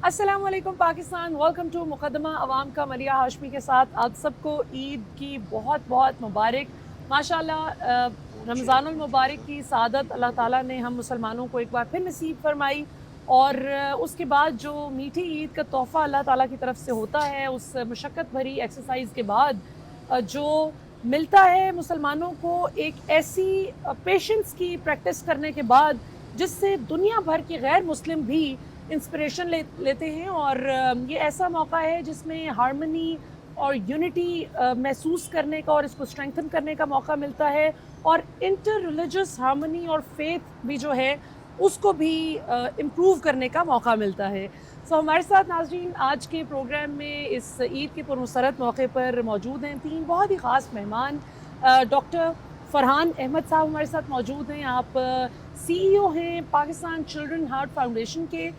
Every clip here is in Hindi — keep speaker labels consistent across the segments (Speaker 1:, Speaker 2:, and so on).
Speaker 1: अस्सलाम वालेकुम पाकिस्तान, वेलकम टू मुकदमा अवाम का मलिया हाशमी के साथ। आप सबको ईद की बहुत बहुत मुबारक। माशाल्लाह रमज़ानुल मुबारक की सादत अल्लाह ताला ने हम मुसलमानों को एक बार फिर नसीब फरमाई और उसके बाद जो मीठी ईद का तोहफ़ा अल्लाह ताला की तरफ से होता है, उस मुशक्क़त भरी एक्सरसाइज़ के बाद जो मिलता है मुसलमानों को एक ऐसी पेशेंस की प्रैक्टिस करने के बाद, जिससे दुनिया भर के गैर मुस्लिम भी इंस्पिरेशन लेते हैं और ये ऐसा मौका है जिसमें हार्मनी और यूनिटी महसूस करने का और इसको स्ट्रेंथन करने का मौका मिलता है और इंटर रिलीजियस हार्मनी और फेथ भी जो है उसको भी इम्प्रूव करने का मौका मिलता है। सो हमारे साथ नाज़रीन आज के प्रोग्राम में इस ईद के पुरमसरत मौके पर मौजूद हैं तीन बहुत ही ख़ास मेहमान। डॉक्टर फ़रहान अहमद साहब हमारे साथ मौजूद हैं। आप CEO हैं पाकिस्तान चिल्ड्रन हार्ट फाउंडेशन के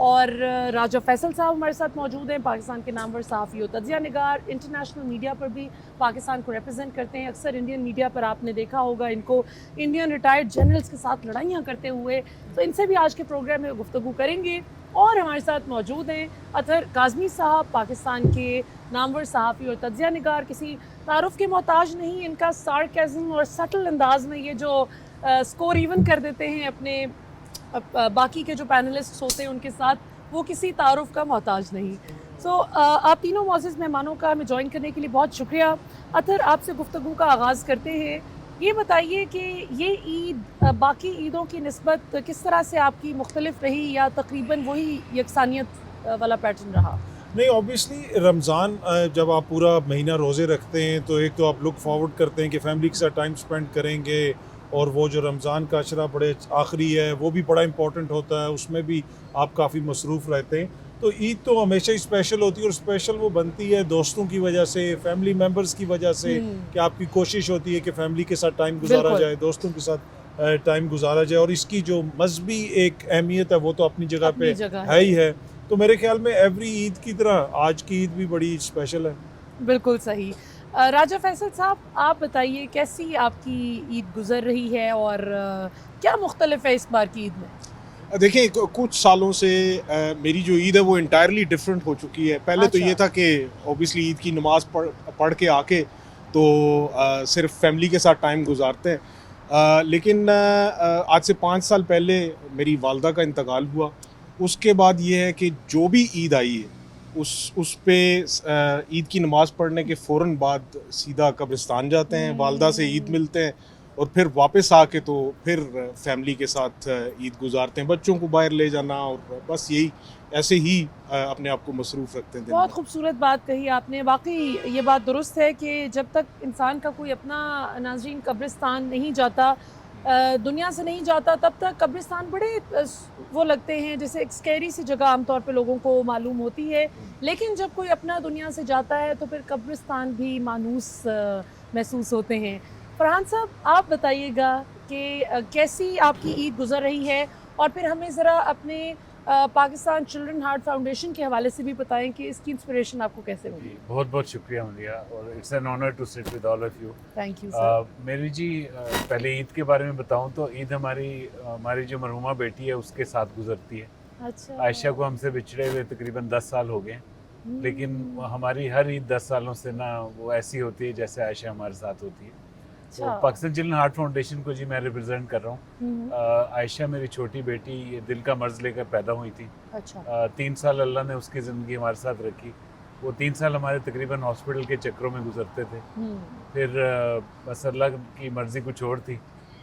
Speaker 1: और राजा फैसल साहब हमारे साथ मौजूद हैं, पाकिस्तान के नामवर सहाफ़ी और तज्ज़िया निगार, इंटरनेशनल मीडिया पर भी पाकिस्तान को रिप्रेजेंट करते हैं। अक्सर इंडियन मीडिया पर आपने देखा होगा इनको इंडियन रिटायर्ड जनरल्स के साथ लड़ाइयाँ करते हुए, तो इनसे भी आज के प्रोग्राम में गुफ्तगू करेंगे। और हमारे साथ मौजूद हैं अतहर काज़मी साहब, पाकिस्तान के नामवर सहाफ़ी और तज्ज़िया निगार, किसी तारुफ़ के मोहताज नहीं। इनका सार्केज़म और सटल अंदाज़ में ये जो स्कोर इवन कर देते हैं अपने बाकी के जो पैनलिस्ट्स होते हैं उनके साथ, वो किसी तारुफ़ का मोहताज नहीं। सो आप तीनों मोअज़्ज़ज़ मेहमानों का हमें जॉइन करने के लिए बहुत शुक्रिया। अतहर आपसे गुफ्तगू का आगाज़ करते हैं। ये बताइए कि ये ईद बाकी ईदों की निस्बत किस तरह से आपकी मुख्तलिफ रही या तकरीबन वही यकसानियत वाला पैटर्न रहा?
Speaker 2: नहीं, ऑब्वियसली रमज़ान जब आप पूरा महीना रोज़े रखते हैं तो एक तो आप लुक फॉरवर्ड करते हैं कि फैमिली के साथ टाइम स्पेंड करेंगे और वो जो रमज़ान का अशरा बड़े आखिरी है वो भी बड़ा इंपॉर्टेंट होता है, उसमें भी आप काफ़ी मसरूफ़ रहते हैं। तो ईद तो हमेशा ही स्पेशल होती है और स्पेशल वो बनती है दोस्तों की वजह से, फैमिली मेम्बर्स की वजह से कि आपकी कोशिश होती है कि फैमिली के साथ टाइम गुजारा जाए, दोस्तों के साथ टाइम गुजारा जाए और इसकी जो मजहबी एक अहमियत है वो तो अपनी जगह पे है ही है। तो मेरे ख्याल में एवरी ईद की तरह आज की ईद भी बड़ी स्पेशल है।
Speaker 1: बिल्कुल सही। राजा फैसल साहब, आप बताइए कैसी आपकी ईद गुज़र रही है और क्या मुख्तलिफ है इस बार की ईद में?
Speaker 3: देखिए कुछ सालों से मेरी जो ईद है वो इंटायरली डिफरेंट हो चुकी है। पहले तो ये था कि ऑब्वियसली ईद की नमाज़ पढ़ के आके तो सिर्फ फैमिली के साथ टाइम गुजारते हैं। लेकिन आज से 5 साल पहले मेरी वालदा का इंतकाल हुआ। उसके बाद ये है कि जो भी ईद आई है उस पे ईद की नमाज़ पढ़ने के फ़ौरन बाद सीधा कब्रिस्तान जाते हैं, वालदा से ईद मिलते हैं और फिर वापस आके तो फिर फैमिली के साथ ईद गुजारते हैं। बच्चों को बाहर ले जाना और बस यही ऐसे ही अपने आप को मसरूफ़ रखते हैं।
Speaker 1: बहुत खूबसूरत बात कही आपने। वाक़ई ये बात दुरुस्त है कि जब तक इंसान का कोई अपना नाज़रीन कब्रिस्तान नहीं जाता, दुनिया से नहीं जाता, तब तक कब्रिस्तान बड़े वो लगते हैं जैसे एक स्कैरी सी जगह आम तौर पे लोगों को मालूम होती है। लेकिन जब कोई अपना दुनिया से जाता है तो फिर कब्रिस्तान भी मानूस महसूस होते हैं। फरहान साहब, आप बताइएगा कि कैसी आपकी ईद गुज़र रही है और फिर हमें ज़रा अपने पाकिस्तान चिल्ड्रन हार्ट फाउंडेशन के हवाले से भी बताएं कि इसकी इंस्पिरेशन आपको कैसे मिली?
Speaker 4: बहुत बहुत शुक्रिया मलिया और it's an honour to sit with all of you.
Speaker 1: Thank you sir.
Speaker 4: मेरी जी पहले ईद के बारे में बताऊं तो ईद हमारी जो मरहुमा बेटी है उसके साथ गुजरती है।
Speaker 1: अच्छा।
Speaker 4: आयशा को हमसे बिछड़े हुए तकरीबन 10 साल हो गए, लेकिन हमारी हर ईद 10 सालों से ना वो ऐसी होती है जैसे आयशा हमारे साथ होती है। तो पाकिस्तान चिल्ड्रन हार्ट फाउंडेशन को जी मैं रिप्रेजेंट कर रहा हूँ। आयशा मेरी छोटी बेटी दिल का मर्ज लेकर पैदा हुई थी।
Speaker 1: अच्छा।
Speaker 4: 3 साल अल्लाह ने उसकी ज़िंदगी हमारे साथ रखी। वो 3 साल हमारे तकरीबन हॉस्पिटल के चक्रों में गुजरते थे। फिर बस अल्लाह की मर्ज़ी कुछ और थी।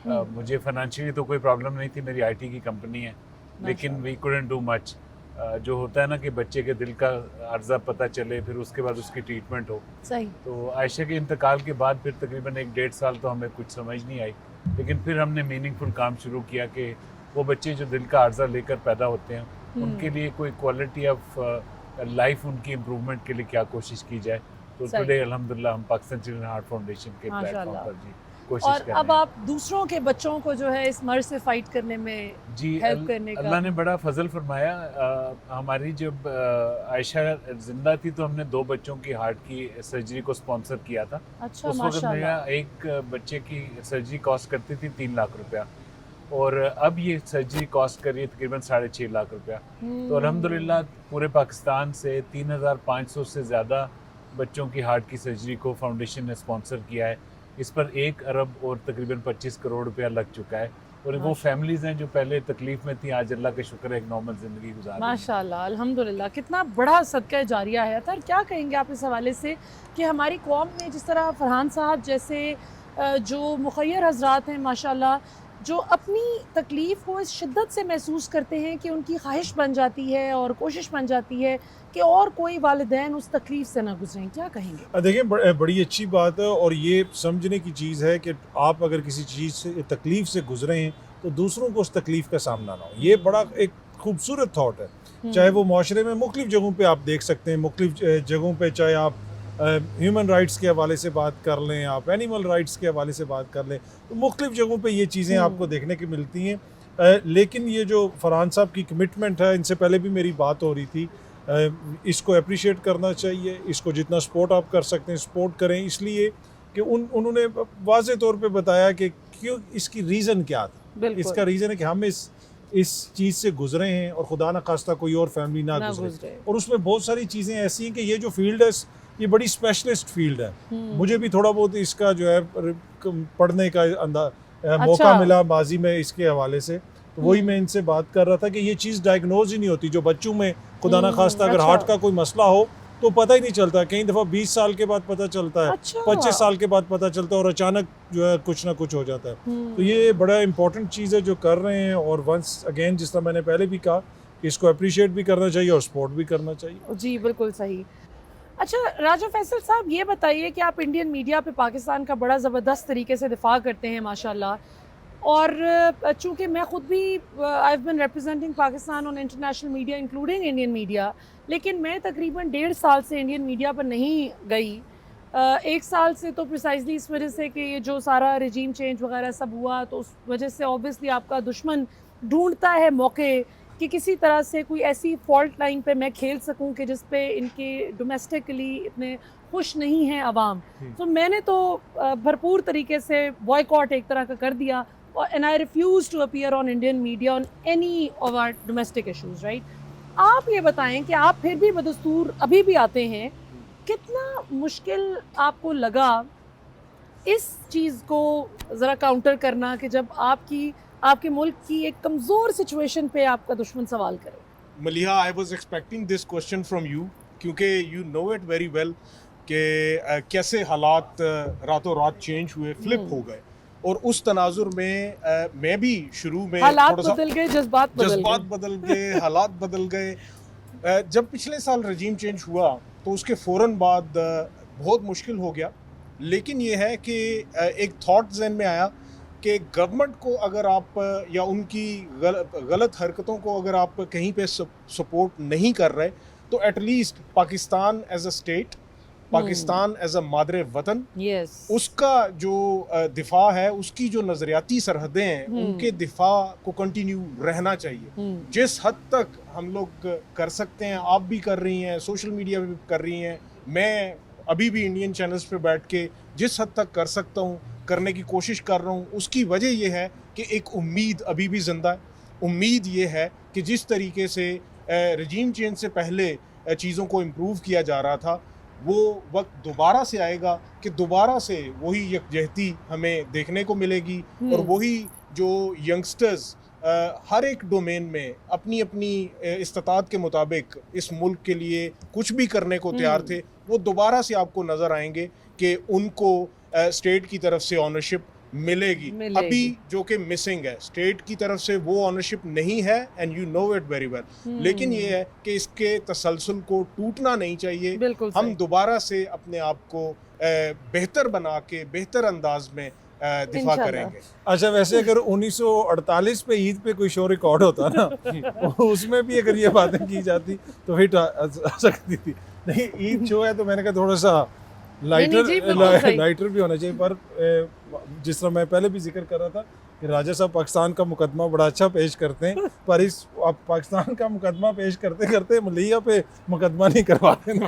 Speaker 4: मुझे फाइनेंशियली तो कोई प्रॉब्लम नहीं थी, मेरी IT की कंपनी है, लेकिन वी कुडंट डू मच। जो होता है ना कि बच्चे के दिल का अर्जा पता चले फिर उसके बाद उसकी ट्रीटमेंट हो।
Speaker 1: सही।
Speaker 4: तो आयशा के इंतकाल के बाद फिर तकरीबन 1-1.5 साल तो हमें कुछ समझ नहीं आई, लेकिन फिर हमने मीनिंगफुल काम शुरू किया कि वो बच्चे जो दिल का अर्जा लेकर पैदा होते हैं उनके लिए कोई क्वालिटी ऑफ लाइफ उनकी इम्प्रूवमेंट के लिए क्या कोशिश की जाए। तो टुडे अल्हम्दुलिल्लाह हम पाकिस्तान चिल्ड्रन हार्ट फाउंडेशन के प्लेटफॉर्म पर जी कोशिश
Speaker 1: और
Speaker 4: कर रहे हैं।
Speaker 1: अब आप दूसरों के बच्चों को जो है इस मर्ज से फाइट करने में
Speaker 4: जी
Speaker 1: हेल्प करने का।
Speaker 4: अल्लाह ने बड़ा फजल फरमाया। हमारी जब आयशा जिंदा थी तो हमने 2 बच्चों की हार्ट की सर्जरी को स्पॉन्सर किया था।
Speaker 1: अच्छा,
Speaker 4: उस वक्त मेरा
Speaker 1: माशाल्लाह।
Speaker 4: एक बच्चे की सर्जरी कॉस्ट करती थी 3 लाख रुपया। और अब ये सर्जरी कॉस्ट कर रही है तकरीबन 6.5 लाख रुपया। तो अल्हम्दुलिल्लाह पूरे पाकिस्तान से 3,500 से ज़्यादा बच्चों की हार्ट की सर्जरी को फाउंडेशन ने स्पॉन्सर किया है। इस पर 1 अरब और तकरीबन 25 करोड़ रुपया लग चुका है। और वो फैमिलीज़ हैं जो पहले तकलीफ़ में थी, आज अल्लाह का शुक्र है एक नॉर्मल ज़िंदगी गुजार रही हैं।
Speaker 1: माशाल्लाह, अल्हम्दुलिल्लाह, कितना बड़ा सदका जारिया है। अतर क्या कहेंगे आप इस हवाले से कि हमारी कौम में जिस तरह फरहान साहब जैसे जो मुखय्यर हजरात हैं माशाल्लाह, जो अपनी तकलीफ़ को इस शिद्दत से महसूस करते हैं कि उनकी ख्वाहिश बन जाती है और कोशिश बन जाती है कि और कोई वालिदैन उस तकलीफ़ से ना गुजरें, क्या कहेंगे?
Speaker 2: देखिए बड़ी अच्छी बात है और ये समझने की चीज़ है कि आप अगर किसी चीज़ से तकलीफ़ से गुजरे हैं तो दूसरों को उस तकलीफ़ का सामना ना हो। ये बड़ा एक खूबसूरत थाट है। चाहे वो माशरे में मुख्तलिफ़ जगहों पे आप देख सकते हैं, मुख्तलिफ़ जगहों पे चाहे आप ह्यूमन राइट्स के हवाले से बात कर लें, आप एनिमल राइट्स के हवाले से बात कर लें, तो मुख्तलिफ़ जगहों पे ये चीज़ें आपको देखने की मिलती हैं। लेकिन ये जो फरहान साहब की कमिटमेंट है, इनसे पहले भी मेरी बात हो रही थी, इसको अप्रिशिएट करना चाहिए। इसको जितना सपोर्ट आप कर सकते हैं सपोर्ट करें, इसलिए कि उन्होंने वाज़े तौर पे बताया कि क्यों, इसकी रीज़न क्या था। इसका रीज़न है कि हम इस चीज़ से गुजरे हैं और खुदा न खास्ता कोई और फैमिली ना गुजरे। और उसमें बहुत सारी चीज़ें ऐसी हैं कि ये जो फील्ड है ये बड़ी स्पेशलिस्ट फील्ड है। मुझे भी थोड़ा बहुत इसका जो है पढ़ने का मौका मिला माजी में इसके हवाले से, तो वही मैं इनसे बात कर रहा था कि ये चीज़ डायग्नोज ही नहीं होती। जो बच्चों में खुदा ना खास्ता अगर हार्ट का कोई मसला हो तो पता ही नहीं चलता, कई दफ़ा 20 साल के बाद पता चलता है, 25 साल के बाद पता चलता है और अचानक जो है कुछ ना कुछ हो जाता है। तो ये बड़ा इंपॉर्टेंट चीज़ है जो कर रहे हैं। और वंस अगेन जिस तरह मैंने पहले भी कहा कि इसको अप्रिशिएट भी करना चाहिए और सपोर्ट भी करना चाहिए।
Speaker 1: जी बिल्कुल सही। अच्छा राजा फैसल साहब, ये बताइए कि आप इंडियन मीडिया पे पाकिस्तान का बड़ा ज़बरदस्त तरीके से दिफा करते हैं माशाल्लाह, और चूँकि मैं ख़ुद भी I have been representing Pakistan on international media including Indian media, लेकिन मैं तकरीबन 1.5 साल से इंडियन मीडिया पर नहीं गई। 1 साल से तो प्रिसाइजली इस वजह से कि ये जो सारा रजीम चेंज वगैरह सब हुआ, तो उस वजह से ऑब्वियसली आपका दुश्मन ढूंढता है मौके कि किसी तरह से कोई ऐसी फॉल्ट लाइन पे मैं खेल सकूं कि जिस पे इनके डोमेस्टिकली इतने खुश नहीं हैं अवाम। तो मैंने तो भरपूर तरीके से बॉयकॉट एक तरह का कर दिया, and I refuse to appear on Indian media on any of our domestic issues, right. आप ये बताएं कि आप फिर भी बदस्तूर अभी भी आते हैं, कितना मुश्किल आपको लगा इस चीज़ को ज़रा काउंटर करना कि जब आपके मुल्क की एक कमज़ोर सिचुएशन पे आपका दुश्मन सवाल करे?
Speaker 3: Maliha, I was expecting this question from you, क्योंकि you know it very well कि कैसे हालात रातों रात चेंज हुए, फ्लिप हो गए। और उस तनाजुर में मैं भी शुरू में
Speaker 1: हालात बदल गए, जज्बात
Speaker 3: बदल गए, हालात बदल गए। जब पिछले साल रजीम चेंज हुआ तो उसके फ़ौरन बाद बहुत मुश्किल हो गया। लेकिन ये है कि एक थॉट ज़हन में आया कि गवर्नमेंट को अगर आप या उनकी गलत हरकतों को अगर आप कहीं पे सपोर्ट नहीं कर रहे, तो at least Pakistan as a state, Pakistan as a मादरे वतन, उसका जो दिफा है, उसकी जो नज़रियाती सरहदें हैं, उनके दिफा को कंटिन्यू रहना चाहिए। जिस हद तक हम लोग कर सकते हैं, आप भी कर रही हैं, सोशल मीडिया पे भी कर रही हैं, मैं अभी भी इंडियन चैनल्स पे बैठ के जिस हद तक कर सकता हूँ करने की कोशिश कर रहा हूँ। उसकी वजह यह है कि एक उम्मीद अभी भी ज़िंदा है। उम्मीद ये है कि जिस तरीके से रजीम चेंज से पहले चीज़ों को इम्प्रूव किया जा रहा था, वो वक्त दोबारा से आएगा कि दोबारा से वही यकजहती हमें देखने को मिलेगी और वही जो यंगस्टर्स हर एक डोमेन में अपनी अपनी इस्तात के मुताबिक इस मुल्क के लिए कुछ भी करने को तैयार थे, वो दोबारा से आपको नज़र आएंगे कि उनको स्टेट की तरफ से ऑनरशिप मिलेगी। अभी जो कि मिसिंग है, स्टेट की तरफ से वो ऑनरशिप नहीं है, and you know it very well. लेकिन ये है कि इसके तसलसल को टूटना नहीं चाहिए। हम दोबारा से अपने आप को बेहतर बना के बेहतर अंदाज में दिफा करेंगे।
Speaker 2: अच्छा, वैसे अगर 1948 पे ईद पे कोई शो रिकॉर्ड होता ना उसमें भी अगर ये बातें की जाती तो हिट आ सकती थी। नहीं, ईद शो है तो मैंने कहा थोड़ा सा लाइटर भी होना चाहिए। पर जिस तरह मैं पहले भी जिक्र कर रहा था कि राजा साहब पाकिस्तान का मुकदमा बड़ा अच्छा पेश करते हैं, पर इस आप पाकिस्तान का मुकदमा पेश करते करते मलिया पे मुकदमा नहीं करवाते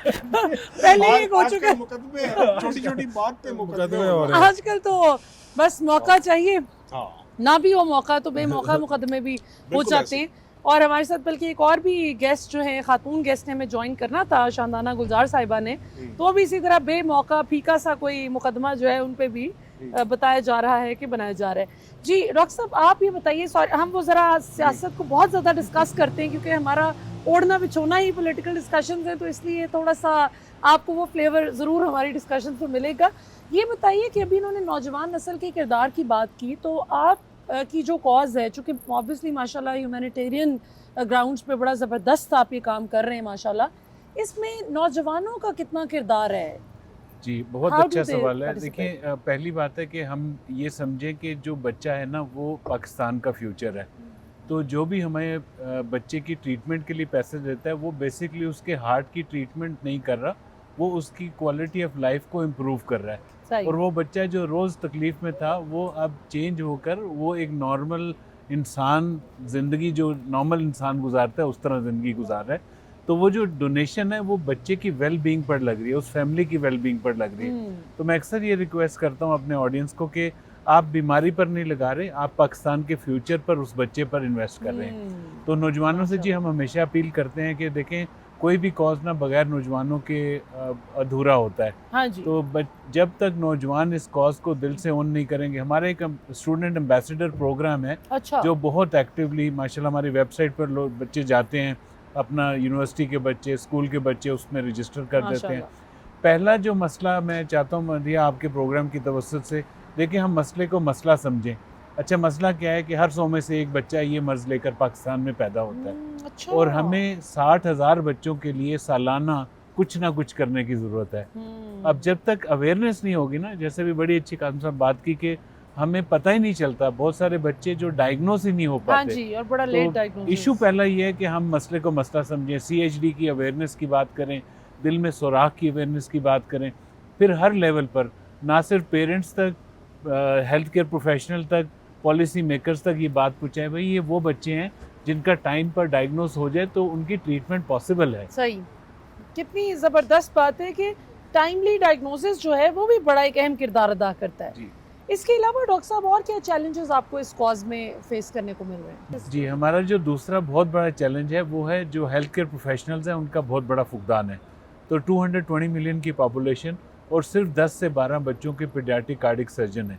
Speaker 1: पहले ही हो चुका
Speaker 3: मुकदमे छोटी छोटी बात पे मुकदमे
Speaker 2: हो रहे हैं।
Speaker 1: आजकल तो बस मौका चाहिए
Speaker 3: हाँ
Speaker 1: ना भी हो मौका तो बेमौका मुकदमे भी हो
Speaker 3: बिल्कुल
Speaker 1: जाते
Speaker 3: ऐसे।
Speaker 1: हैं। और हमारे साथ बल्कि एक और भी गेस्ट जो हैं, खातून गेस्ट ने हमें ज्वाइन करना था, शानदाना गुलजार साहिबा ने, तो भी इसी तरह बेमौका फीका सा कोई मुकदमा जो है उन पे भी बताया जा रहा है कि बनाया जा रहा है। जी डॉक्टर साहब, आप ये बताइए, सॉरी हम वो ज़रा सियासत को बहुत ज़्यादा डिस्कस करते हैं क्योंकि हमारा ओढ़ना बिछोना ही पॉलिटिकल डिस्कशन है, तो इसलिए थोड़ा सा आपको वो फ्लेवर ज़रूर हमारी डिस्कशन से मिलेगा। ये बताइए कि अभी इन्होंने नौजवान नस्ल के किरदार की बात की, तो आप की जो कॉज है, चूँकि ऑब्वियसली माशाल्लाह ह्यूमैनिटेरियन ग्राउंड्स पे बड़ा ज़बरदस्त आप ये काम कर रहे हैं माशाल्लाह, इसमें नौजवानों का कितना किरदार है?
Speaker 4: जी, बहुत
Speaker 1: How do
Speaker 4: अच्छा
Speaker 1: they
Speaker 4: सवाल है।
Speaker 1: participate?
Speaker 4: देखिए पहली बात है कि हम ये समझें कि जो बच्चा है ना वो पाकिस्तान का फ्यूचर है। तो जो भी हमें बच्चे की ट्रीटमेंट के लिए पैसे देता है वो बेसिकली उसके हार्ट की ट्रीटमेंट नहीं कर रहा, वो उसकी क्वालिटी ऑफ लाइफ को इम्प्रूव कर रहा है।
Speaker 1: सही।
Speaker 4: और वो बच्चा जो रोज़ तकलीफ़ में था वो अब चेंज होकर वो एक नॉर्मल इंसान ज़िंदगी जो नॉर्मल इंसान गुजारता है उस तरह ज़िंदगी गुजार रहा है। तो वो जो डोनेशन है वो बच्चे की वेल बीइंग पर लग रही है, उस फैमिली की वेल बीइंग पर लग रही है। तो मैं अक्सर ये रिक्वेस्ट करता हूँ अपने ऑडियंस को कि आप बीमारी पर नहीं लगा रहे, आप पाकिस्तान के फ्यूचर पर, उस बच्चे पर इन्वेस्ट कर रहे हैं। तो नौजवानों से जी हम हमेशा अपील करते हैं कि देखें कोई भी कॉज ना बगैर नौजवानों के अधूरा होता है।
Speaker 1: हाँ जी।
Speaker 4: तो जब तक नौजवान इस कॉज को दिल से ओन नहीं करेंगे, हमारे एक स्टूडेंट एम्बेसडर प्रोग्राम है
Speaker 1: अच्छा।
Speaker 4: जो बहुत एक्टिवली माशाल्लाह हमारी वेबसाइट पर लोग बच्चे जाते हैं, अपना यूनिवर्सिटी के बच्चे, स्कूल के बच्चे उसमें रजिस्टर कर देते हैं। पहला जो मसला मैं चाहता हूँ मदिया आपके प्रोग्राम की तवज्जुह से, देखिए हम मसले को मसला समझें। अच्छा मसला क्या है कि हर 100 में से एक बच्चा ये मर्ज़ लेकर पाकिस्तान में पैदा होता है।
Speaker 1: अच्छा।
Speaker 4: और हमें 60,000 बच्चों के लिए सालाना कुछ ना कुछ करने की ज़रूरत है। अब जब तक अवेयरनेस नहीं होगी ना, जैसे भी बड़ी अच्छी कानून साहब बात की कि हमें पता ही नहीं चलता, बहुत सारे बच्चे जो डायग्नोस ही नहीं हो
Speaker 1: हाँ
Speaker 4: पाते।
Speaker 1: जी, और बड़ा लेट डायग्नोसिस।
Speaker 4: इशू पहला ये है कि हम मसले को मसला समझें, CHD की अवेयरनेस की बात करें, दिल में सुराख की अवेयरनेस की बात करें, फिर हर लेवल पर ना सिर्फ पेरेंट्स तक, हेल्थ केयर प्रोफेशनल तक, पॉलिसी मेकर्स तक ये बात पहुँचाएं भाई ये वो बच्चे हैं जिनका टाइम पर डायग्नोस हो जाए तो उनकी ट्रीटमेंट पॉसिबल है।
Speaker 1: सही। कितनी ज़बरदस्त बात है कि टाइमली डायग्नोसिस जो है वो भी बड़ा एक अहम किरदार अदा करता है।
Speaker 4: जी।
Speaker 1: इसके अलावा डॉक्टर साहब और क्या चैलेंजेस आपको इस कॉज में फेस करने को मिल रहे हैं?
Speaker 4: जी, हमारा जो दूसरा बहुत बड़ा चैलेंज है वो है जो हेल्थ केयर प्रोफेशनल्स हैं उनका बहुत बड़ा फुकदान है। तो 220 मिलियन की पॉपुलेशन और सिर्फ 10 से 12 बच्चों के पीडियाट्रिक कार्डियक सर्जन हैं।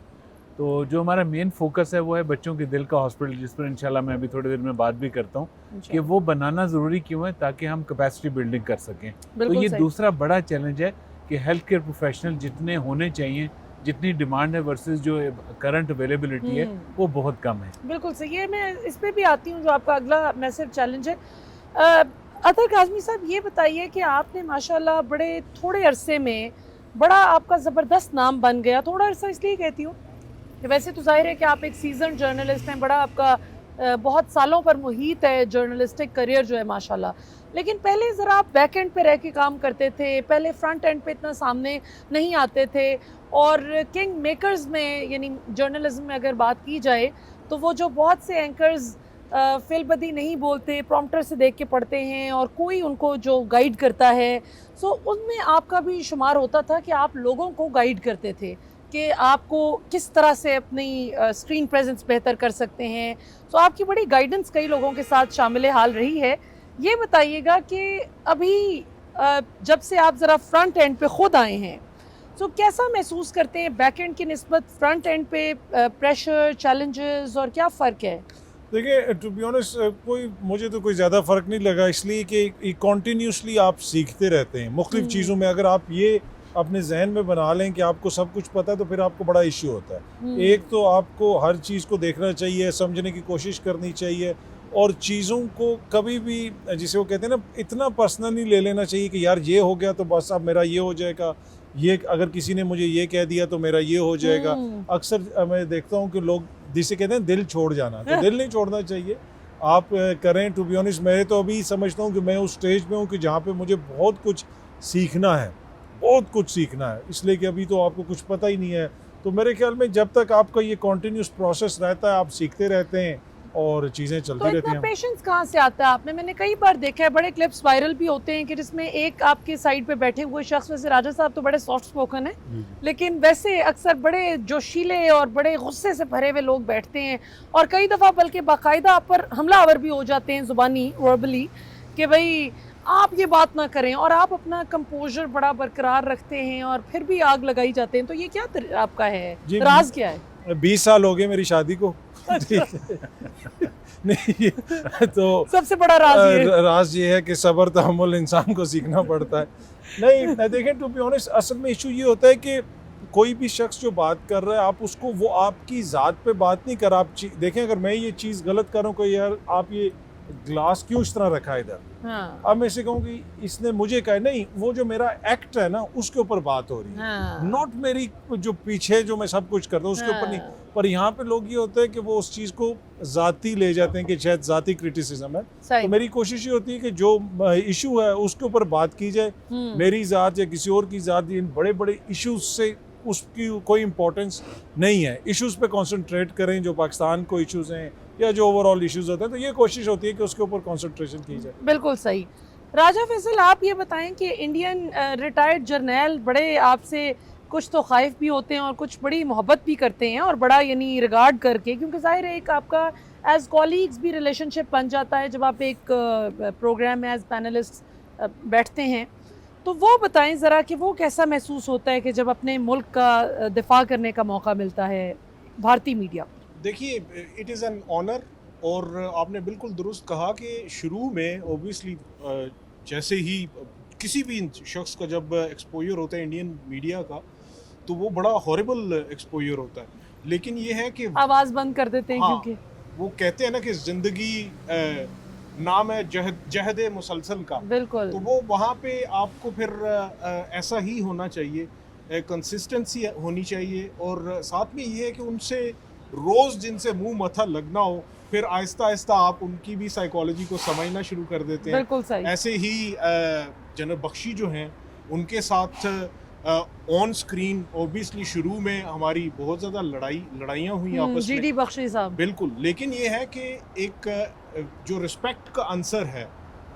Speaker 4: तो जो हमारा मेन फोकस है वो है बच्चों के दिल का हॉस्पिटल, जिस पर इंशाल्लाह मैं अभी थोड़ी देर में बात भी करता हूँ कि वो बनाना ज़रूरी क्यों है, ताकि हम कैपेसिटी बिल्डिंग कर सकें। तो ये दूसरा बड़ा चैलेंज है कि हेल्थ केयर प्रोफेशनल जितने होने चाहिए, जितनी डिमांड है वर्सेस जो करंट अवेलेबिलिटी है वो बहुत कम है।
Speaker 1: बिल्कुल सही है। मैं इस पे भी आती हूँ जो आपका अगला मैसिव चैलेंज है। अतर काज़मी साहब, ये बताइए कि आपने माशाल्लाह बड़े थोड़े अरसे में बड़ा आपका ज़बरदस्त नाम बन गया। थोड़ा अरसा इसलिए कहती हूँ कि वैसे तो जाहिर है कि आप एक सीजन जर्नलिस्ट हैं, बड़ा आपका बहुत सालों पर मुहित है जर्नलिस्टिक करियर जो है माशाल्लाह, लेकिन पहले ज़रा आप बैक एंड पे रह के काम करते थे, पहले फ्रंट एंड पे इतना सामने नहीं आते थे। और किंग मेकर्स में यानी जर्नलिज्म में अगर बात की जाए तो वो जो बहुत से एंकर्स फिलबदी नहीं बोलते, प्रॉम्प्टर से देख के पढ़ते हैं और कोई उनको जो गाइड करता है, सो उनमें आपका भी शुमार होता था कि आप लोगों को गाइड करते थे कि आपको किस तरह से अपनी स्क्रीन प्रेजेंस बेहतर कर सकते हैं। तो आपकी बड़ी गाइडेंस कई लोगों के साथ शामिल हाल रही है। ये बताइएगा कि अभी जब से आप ज़रा फ्रंट एंड पे ख़ुद आए हैं तो कैसा महसूस करते हैं बैक एंड की निस्बत फ्रंट एंड पे, प्रेशर, चैलेंजेस और क्या फ़र्क है?
Speaker 2: देखिए टू बी ऑनेस्ट मुझे तो कोई ज़्यादा फ़र्क नहीं लगा, इसलिए कि कॉन्टीन्यूसली आप सीखते रहते हैं मुख्तलिफ़ चीज़ों में। अगर आप ये अपने जहन में बना लें कि आपको सब कुछ पता है तो फिर आपको बड़ा इश्यू होता है। एक तो आपको हर चीज़ को देखना चाहिए, समझने की कोशिश करनी चाहिए और चीज़ों को कभी भी, जिसे वो कहते हैं ना, इतना पर्सनल नहीं ले लेना चाहिए कि यार ये हो गया तो बस अब मेरा ये हो जाएगा, ये अगर किसी ने मुझे ये कह दिया तो मेरा ये हो जाएगा। अक्सर मैं देखता हूँ कि लोग जिसे कहते हैं दिल छोड़ जाना, तो दिल नहीं छोड़ना चाहिए, आप करें। टू बी ऑनेस्ट मैं तो अभी समझता हूँ कि मैं उस स्टेज पे हूँ कि जहाँ पे मुझे बहुत कुछ सीखना है, बहुत कुछ सीखना है, इसलिए कि अभी तो आपको कुछ पता ही नहीं है। तो मेरे ख्याल में जब तक आपका ये कॉन्टीन्यूस प्रोसेस रहता है, आप सीखते रहते हैं, और चीज़ें
Speaker 1: तो
Speaker 2: चलती रहती
Speaker 1: इतना
Speaker 2: हैं।
Speaker 1: पेशेंस कहाँ से आता है आपने? मैंने कई बार देखा है, बड़े क्लिप्स वायरल भी होते हैं कि जिसमें एक आपके साइड पे बैठे हुए शख्स, वैसे राजा साहब तो बड़े सॉफ्ट स्पोकन है,
Speaker 2: जी, जी।
Speaker 1: लेकिन वैसे अक्सर बड़े जोशीले और बड़े गुस्से से भरे हुए लोग बैठते हैं और कई दफ़ा बल्कि बाकायदा आप पर हमलावर भी हो जाते हैं ज़ुबानी, वर्बली, कि भाई आप ये बात ना करें, और आप अपना कंपोजर बड़ा बरकरार रखते हैं और फिर भी आग लगाई जाते हैं। तो ये क्या आपका है,
Speaker 2: जी,
Speaker 1: राज क्या है?
Speaker 2: 20 साल हो गए मेरी शादी को। नहीं, तो
Speaker 1: सबसे बड़ा राज ये है।
Speaker 2: राज ये है कि सब्र तहम्मुल इंसान को सीखना पड़ता है। नहीं देखें, टू बी ऑनेस्ट, असल में इशू ये होता है कि कोई भी शख्स जो बात कर रहा है, आप उसको, वो आपकी ज़ात पे बात नहीं कर, आप देखें, अगर मैं ये चीज़ गलत कर रहा हूँ, कोई यार आप ये ग्लास क्यों इस तरह रखा है इधर,
Speaker 1: हाँ,
Speaker 2: अब मैं इसे कहूँ कि इसने मुझे कहा, नहीं, वो जो मेरा एक्ट है ना उसके ऊपर बात हो रही है,
Speaker 1: हाँ,
Speaker 2: नॉट मेरी जो पीछे जो मैं सब कुछ करता हूँ उसके ऊपर नहीं। पर यहाँ पे लोग ये होते हैं कि वो उस चीज़ को ज़ाती ले जाते हैं कि शायद ज़ाती क्रिटिसिज्म है।
Speaker 1: सही।
Speaker 2: तो मेरी कोशिश ये होती है कि जो इशू है उसके ऊपर बात की जाए। मेरी ज़ात या किसी और की ज़ात, इन बड़े बड़े इश्यूज से उसकी कोई इम्पोर्टेंस नहीं है। इश्यूज पे कंसंट्रेट करें जो पाकिस्तान को इश्यूज हैं या जो ओवरऑल इश्यूज होते हैं, तो ये कोशिश होती है कि उसके ऊपर कंसंट्रेशन की जाए।
Speaker 1: बिल्कुल सही। राजा फैसल, आप ये बताएं कि इंडियन रिटायर्ड जर्नैल बड़े आपसे कुछ तो खाइफ भी होते हैं और कुछ बड़ी मोहब्बत भी करते हैं और बड़ा यानी रिगार्ड करके, क्योंकि ज़ाहिर है एक आपका एज कॉलीग्स भी रिलेशनशिप बन जाता है जब आप एक प्रोग्राम में एज पैनलिस्ट बैठते हैं। तो वो बताएं ज़रा कि वो कैसा महसूस होता है कि जब अपने मुल्क का दिफा करने का मौका मिलता है भारतीय मीडिया।
Speaker 3: देखिए, इट इज़ एन ऑनर, और आपने बिल्कुल दुरुस्त कहा कि शुरू में ऑब्वियसली जैसे ही किसी भी शख्स का जब एक्सपोजर होता है इंडियन मीडिया का, तो वो बड़ा हॉरिबल एक्सपोजर होता है। लेकिन ये है कि
Speaker 1: आवाज़ बंद कर देते हैं,
Speaker 3: हाँ,
Speaker 1: क्योंकि
Speaker 3: वो कहते हैं ना कि ज़िंदगी नाम है जहद मुसलसल का,
Speaker 1: बिल्कुल।
Speaker 3: तो वो वहाँ पे आपको फिर ऐसा ही होना चाहिए, कंसिस्टेंसी होनी चाहिए, और साथ में ये है कि उनसे रोज़ जिनसे मुंह मथा लगना हो, फिर आहिस्ता आहिस्ता आप उनकी भी साइकोलॉजी को समझना शुरू कर देते हैं।
Speaker 1: बिल्कुल सही।
Speaker 3: ऐसे ही जनरल बख्शी जो हैं, उनके साथ ऑन स्क्रीन ऑब्वियसली शुरू में हमारी बहुत ज़्यादा लड़ाइयाँ हुई आपस में,
Speaker 1: जीडी बख्शी साहब।
Speaker 3: बिल्कुल। लेकिन ये है कि एक जो रिस्पेक्ट का आंसर है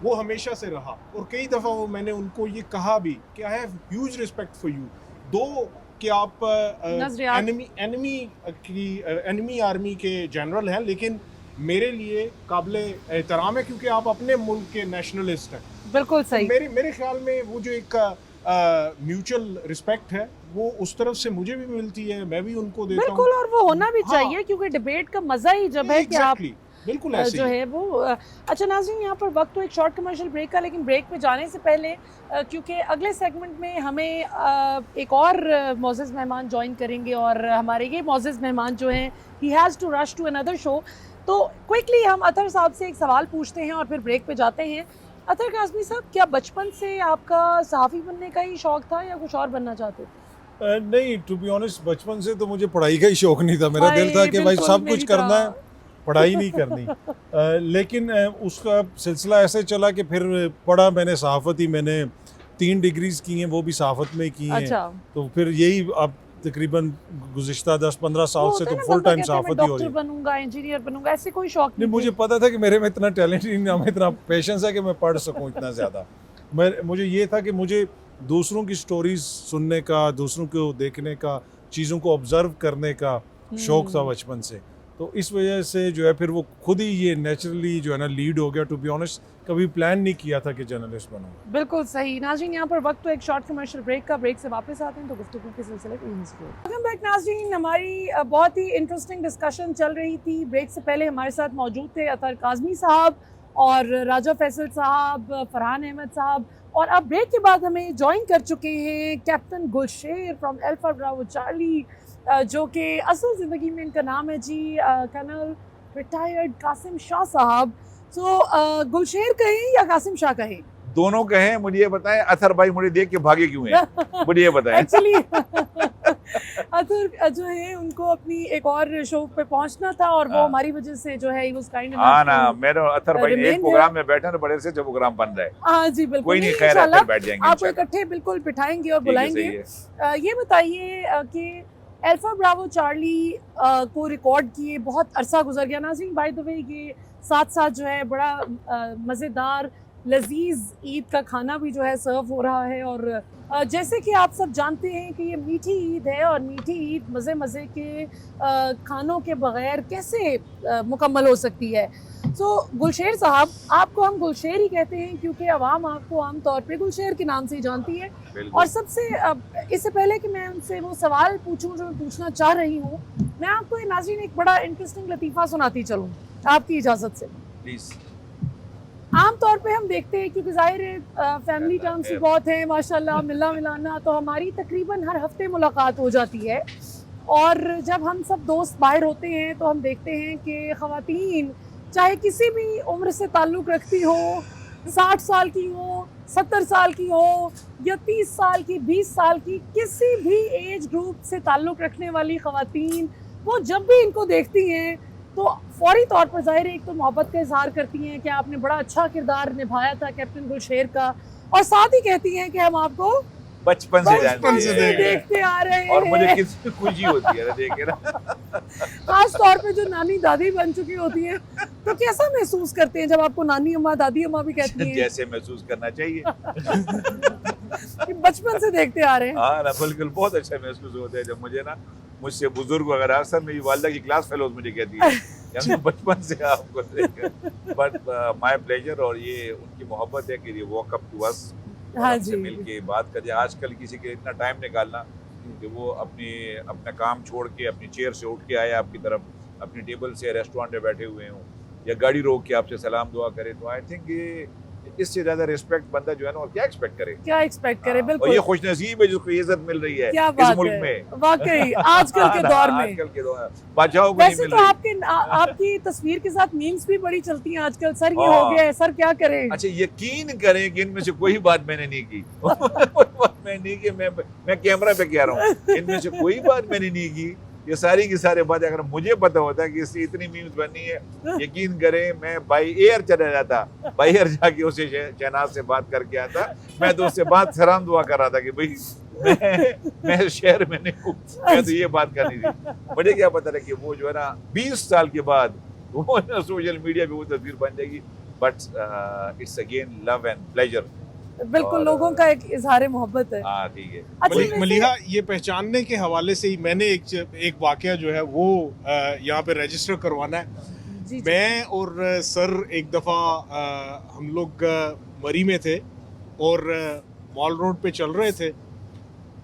Speaker 3: वो हमेशा से रहा, और कई दफ़ा वो मैंने उनको ये कहा भी कि I have huge respect for you, दो कि आप एनिमी आर्मी के जनरल हैं, लेकिन मेरे लिए काबिल एहतराम है क्योंकि आप अपने मुल्क के नेशनलिस्ट हैं।
Speaker 1: बिल्कुल सही।
Speaker 3: मेरे ख्याल में वो जो एक म्यूचुअल रिस्पेक्ट है वो उस तरफ से मुझे भी मिलती है, मैं भी उनको देता हूँ।
Speaker 1: बिल्कुल, और वो होना भी
Speaker 3: हाँ,
Speaker 1: चाहिए, क्योंकि डिबेट का मजा ही जब है कि आप
Speaker 3: Exactly, बिल्कुल ऐसे
Speaker 1: जो
Speaker 3: ही।
Speaker 1: है वो अच्छा नाज़रीन, यहाँ पर वक्त तो एक शॉर्ट कमर्शियल ब्रेक का, लेकिन ब्रेक में जाने से पहले क्योंकि अगले सेगमेंट में हमें एक और मोअज़्ज़ज़ मेहमान ज्वाइन करेंगे, और हमारे ये मोअज़्ज़ज़ मेहमान जो हैं he has to rush to another show, तो क्विकली हम अतर साहब से एक सवाल पूछते हैं और फिर ब्रेक पे जाते हैं। अतर काज़मी साहब, क्या बचपन से आपका सहाफ़ी बनने का ही शौक़ था या कुछ और बनना चाहते थे?
Speaker 2: नहीं, टू बी ऑनेस्ट, बचपन से तो मुझे पढ़ाई का ही शौक नहीं था। मेरा दिल था कि भाई सब कुछ करना है, पढ़ाई नहीं करनी। लेकिन उसका सिलसिला ऐसे चला कि फिर पढ़ा मैंने सहाफ़त ही, मैंने 3 डिग्रीज़ की हैं, वो भी सहाफ़त में की हैं।
Speaker 1: अच्छा।
Speaker 2: तो फिर यही अब तकरीबन गुज़िश्ता 10-15 साल से तो फुल टाइम सहाफ़त ही हो रही
Speaker 1: डॉक्टर
Speaker 2: है।
Speaker 1: बनूंगा, इंजीनियर बनूंगा, ऐसे कोई शौक
Speaker 2: नहीं, मुझे पता था कि मेरे में इतना टैलेंट ही नहीं, इतना पेशेंस है कि मैं पढ़ सकूं इतना ज़्यादा। मुझे ये था कि मुझे दूसरों की स्टोरीज सुनने का, दूसरों को देखने का, चीज़ों को ऑब्जर्व करने का शौक़ था बचपन से। तो इस वजह से जो है फिर वो खुद ही ये नेचुरली जो है ना लीड हो गया। टू बी ऑनेस्ट, कभी प्लान नहीं किया था कि जर्नलिस्ट बनूंगा।
Speaker 1: बिल्कुल सही। नाज़रीन, यहाँ पर वक्त तो एक शॉर्ट कमर्शियल ब्रेक का, ब्रेक से वापस आते हैं तो गुफ्तगू के सिलसिले को यहीं से। वेलकम बैक नाज़रीन, हमारी बहुत ही इंटरेस्टिंग डिस्कशन चल रही थी। ब्रेक से पहले हमारे साथ मौजूद थे अतर काज़मी साहब और राजा फैसल साहब, फरहान अहमद साहब, और अब ब्रेक के बाद हमें ज्वाइन कर चुके हैं captain Gulsher from alpha Bravo Charlie, जो कि असल ज़िंदगी में इनका नाम है जी कर्नल रिटायर्ड कासिम शाह साहब। सो गुलशेर कहें या कासिम शाह कहें?
Speaker 5: दोनों कहें। मुझे ये बताएं, अथर भाई मुझे देख के भागे क्यों हैं? मुझे ये बताएं।
Speaker 1: एक्चुअली अतर जो है उनको अपनी एक और शो पे पहुंचना था, और वो
Speaker 5: हाँ।
Speaker 1: हमारी वजह से जो है ही वाज काइंड
Speaker 5: हाँ ना, मेरे अथर भाई
Speaker 1: remain
Speaker 5: एक प्रोग्राम में बैठे ना, बड़े से जो प्रोग्राम बन रहा है।
Speaker 1: हाँ जी बिल्कुल।
Speaker 5: कोई नहीं, खैर है,
Speaker 1: इंशाल्लाह
Speaker 5: फिर बैठ जाएंगे
Speaker 1: आपको
Speaker 5: इंशाल्लाह।
Speaker 1: इकट्ठे बिल्कुल बिठाएंगे और
Speaker 5: ठीक है,
Speaker 1: बुलाएंगे।
Speaker 5: सही है।
Speaker 1: ये बताइए कि अल्फा ब्रावो चार्ली को रिकॉर्ड किए बहुत अरसा गुजर गया। नाज़रीन, बाय द वे ये साथ साथ जो है बड़ा मज़ेदार लजीज ईद का खाना भी जो है सर्व हो रहा है। और जैसे कि आप सब जानते हैं कि ये मीठी ईद है और मीठी ईद मज़े मज़े के खानों के बगैर कैसे मुकम्मल हो सकती है। सो गुलशेर साहब, आपको हम गुलशेर ही कहते हैं क्योंकि अवाम आपको आम तौर पे गुलशेर के नाम से ही जानती है। और सबसे इससे पहले कि मैं उनसे वो सवाल पूछूं जो मैं पूछना चाह रही हूँ, मैं आपको ये नाज़रीन एक बड़ा इंटरेस्टिंग लतीफ़ा सुनाती चलूँ आपकी इजाज़त से।
Speaker 5: प्लीज।
Speaker 1: आम तौर पे हम देखते हैं क्योंकि ज़ाहिर है फैमिली टर्म्स भी बहुत हैं माशाल्लाह, मिलना मिलाना, तो हमारी तकरीबन हर हफ्ते मुलाकात हो जाती है। और जब हम सब दोस्त बाहर होते हैं तो हम देखते हैं कि ख़वातीन चाहे किसी भी उम्र से ताल्लुक़ रखती हो, 60 साल की हो, 70 साल की हो या 30 साल की, 20 साल की, किसी भी एज ग्रुप से ताल्लुक़ रखने वाली ख़वातीन, वो जब भी इनको देखती हैं तो फौरी तौर पर ज़ाहिर है एक तो मोहब्बत का इजहार करती हैं कि आपने बड़ा अच्छा किरदार निभाया था कैप्टन गुलशेर का, और साथ ही कहती हैं कि हम आपको
Speaker 5: बचपन से
Speaker 1: बचपन से
Speaker 5: जानते हैं
Speaker 1: देखते आ रहे हैं।
Speaker 5: और मुझे कितनी खुशी होती है ना देख के ना।
Speaker 1: खास तौर पे जो नानी दादी बन चुकी होती हैं, तो कैसा महसूस करते हैं जब आपको नानी अम्मा दादी अम्मा भी कहती हैं
Speaker 5: जैसे महसूस करना चाहिए।
Speaker 1: कि बचपन से देखते आ रहे हैं।
Speaker 5: हाँ ना, बिल्कुल बहुत अच्छा महसूस होता है जब मुझे ना मुझसे बुजुर्ग वगैरह, अक्सर मेरी वालिदा की क्लास फेलोज मुझे कहती है यानी बचपन से आपको बट माय प्लेजर। और ये उनकी मोहब्बत है कि ये वॉक अप टू अस,
Speaker 1: हाँ
Speaker 5: हमसे
Speaker 1: जी।
Speaker 5: मिल के बात कर जाए। आजकल किसी के इतना टाइम निकालना कि वो अपना काम छोड़ के अपनी चेयर से उठ के आए आपकी तरफ, अपनी टेबल से रेस्टोरेंट में बैठे हुए हों या गाड़ी रोक के आपसे सलाम दुआ करे, तो आई थिंक ये इससे ज्यादा रिस्पेक्ट बंदा जो है ना और क्या एक्सपेक्ट करे।
Speaker 1: क्या एक्सपेक्ट करे,
Speaker 5: हाँ,
Speaker 1: बिल्कुल।
Speaker 5: और ये खुशनसीब है जिसको इज्जत मिल रही है
Speaker 1: क्या
Speaker 5: इस
Speaker 1: बात
Speaker 5: मुल्क
Speaker 1: है,
Speaker 5: में
Speaker 1: वाकई आजकल के दौर में।
Speaker 5: आजकल के दौर में बादशाहों को नहीं
Speaker 1: वैसे
Speaker 5: मिल
Speaker 1: तो
Speaker 5: रही।
Speaker 1: आपकी तस्वीर के साथ मीम्स भी बड़ी चलती हैं आजकल, सर ये हो
Speaker 5: हाँ।
Speaker 1: गया है, सर क्या करें।
Speaker 5: अच्छा, यकीन करें कि इनमें से कोई बात मैंने नहीं की। कोई बात मैंने नहीं की, मैं कैमरा पे कह रहा हूँ, इनमें से कोई बात मैंने नहीं की। ये सारी की सारी बातें अगर मुझे पता होता कि इससे इतनी मीम्स बननी है, यकीन करें मैं बाई एयर चला जाता, बाई एयर जाके उसे शहनाज से बात करके आता। मैं तो उससे बात सलाम दुआ कर रहा था कि भाई मैं शहर में नहीं हूँ, मैं तो ये बात करनी थी। मुझे क्या पता था कि वो जो है ना 20 साल के बाद वो सोशल मीडिया पे वो तस्वीर बन जाएगी। But it's again love and pleasure.
Speaker 1: बिल्कुल,
Speaker 5: और
Speaker 1: लोगों का एक इजहार मोहब्बत है।
Speaker 5: हाँ ठीक है।
Speaker 1: अच्छा, वैसे-
Speaker 3: मलिहा, ये पहचानने के हवाले से ही मैंने एक वाकया जो है वो यहाँ पे रजिस्टर करवाना है।
Speaker 1: जी, जी।
Speaker 3: मैं और सर एक दफ़ा हम लोग मरी में थे और मॉल रोड पे चल रहे थे,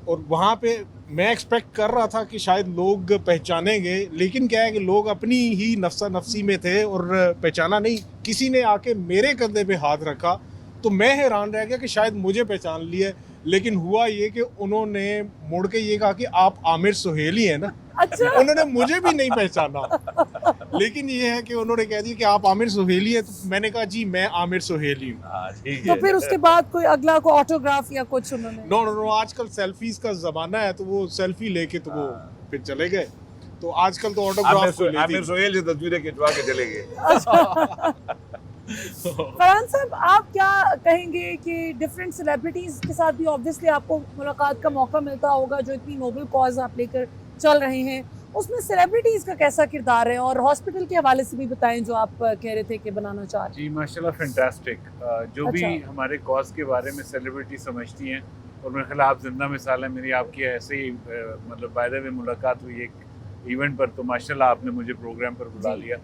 Speaker 3: और वहाँ पे मैं एक्सपेक्ट कर रहा था कि शायद लोग पहचानेंगे, लेकिन क्या है कि लोग अपनी ही नफ्सा नफ्सी में थे और पहचाना नहीं। किसी ने आके मेरे कंधे पे हाथ रखा तो मैं हैरान रह गया कि शायद मुझे पहचान लिया, लेकिन हुआ ये कि उन्होंने मुड़ के ये कहा कि आप आमिर सुहेली हैं ना।
Speaker 1: अच्छा,
Speaker 3: उन्होंने मुझे भी नहीं पहचाना, लेकिन ये है कि उन्होंने कह दिया कि आप आमिर सुहेली है, तो मैंने कहा जी मैं आमिर सुहेली हूँ।
Speaker 5: हाँ ठीक
Speaker 1: तो
Speaker 5: है।
Speaker 1: फिर उसके बाद कोई अगला को ऑटोग्राफ या कुछ उन्होंने?
Speaker 3: नो नो नो, आजकल सेल्फीज का जमाना है, तो वो सेल्फी लेके तो वो फिर चले गए। तो आजकल तो ऑटोग्राफ
Speaker 5: आमिर सोहेल से तस्वीरें खिंचवा के चले गए।
Speaker 1: फरहान साहब, आप क्या कहेंगे कि डिफरेंट सेलिब्रिटीज के साथ भी ऑब्वियसली आपको मुलाकात का मौका मिलता होगा, जो इतनी नोबल कॉज आप लेकर चल रहे हैं, उसमें सेलिब्रिटीज का कैसा किरदार है? और हॉस्पिटल के हवाले से भी बताएं जो आप कह रहे थे कि बनाना चाह रहे
Speaker 4: जी माशाल्लाह फैंटास्टिक। जो भी
Speaker 1: अच्छा।
Speaker 4: हमारे कॉज के बारे में सेलिब्रिटी समझती हैं, और मेरे ख्याल आप जिंदा मिसाल है मेरी आपकी ऐसे ही मतलब वायदे में मुलाकात हुई एक इवेंट पर, तो माशाल्लाह आपने मुझे प्रोग्राम पर बुला
Speaker 1: जी।
Speaker 4: लिया।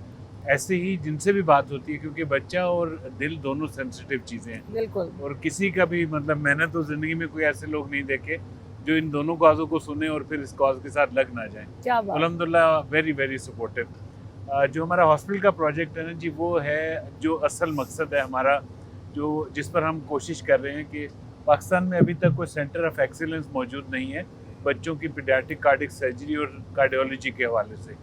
Speaker 4: ऐसे ही जिनसे भी बात होती है, क्योंकि बच्चा और दिल दोनों सेंसिटिव चीज़ें हैं,
Speaker 1: बिल्कुल।
Speaker 4: और किसी का भी मतलब मैंने तो ज़िंदगी में कोई ऐसे लोग नहीं देखे जो इन दोनों कॉजों को सुने और फिर इस कॉज के साथ लग ना जाएं।
Speaker 1: क्या बात।
Speaker 4: अल्हम्दुलिल्लाह वेरी वेरी सपोर्टिव। जो हमारा हॉस्पिटल का प्रोजेक्ट है ना जी, वो है जो असल मकसद है हमारा, जो जिस पर हम कोशिश कर रहे हैं कि पाकिस्तान में अभी तक कोई सेंटर ऑफ एक्सीलेंस मौजूद नहीं है बच्चों की पीडियाट्रिक कार्डिक सर्जरी और कार्डियोलॉजी के हवाले से।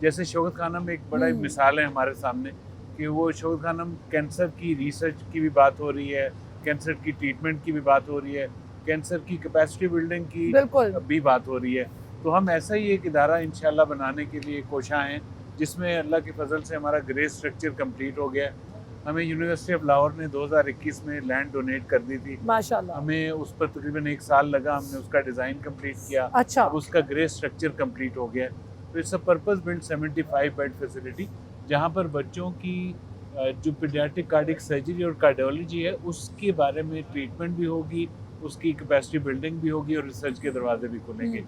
Speaker 4: जैसे शौकत खानम एक बड़ा ही मिसाल है हमारे सामने कि वो शौकत खानम कैंसर की रिसर्च की भी बात हो रही है, कैंसर की ट्रीटमेंट की भी बात हो रही है, कैंसर की कैपेसिटी बिल्डिंग की
Speaker 1: बिल्कुल।
Speaker 4: भी बात हो रही है। तो हम ऐसा ही एक इदारा इंशाल्लाह बनाने के लिए कोशिश हैं, जिसमें अल्लाह के फजल से हमारा ग्रे स्ट्रक्चर कंप्लीट हो गया है। हमें यूनिवर्सिटी ऑफ लाहौर ने 2021 में लैंड डोनेट कर दी थी।
Speaker 1: माशाल्लाह।
Speaker 4: हमें उस पर तकरीबन 1 साल लगा, हमने उसका डिज़ाइन कंप्लीट किया।
Speaker 1: अच्छा।
Speaker 4: अब उसका ग्रे स्ट्रक्चर कंप्लीट हो गया है। तो it's a purpose build 75 bed facility, जहाँ पर बच्चों की जो पीडियाट्रिक कार्डियक सर्जरी और कार्डियोलॉजी है उसके बारे में ट्रीटमेंट भी होगी, उसकी कैपेसिटी बिल्डिंग भी होगी और रिसर्च के दरवाजे भी खुलेंगे।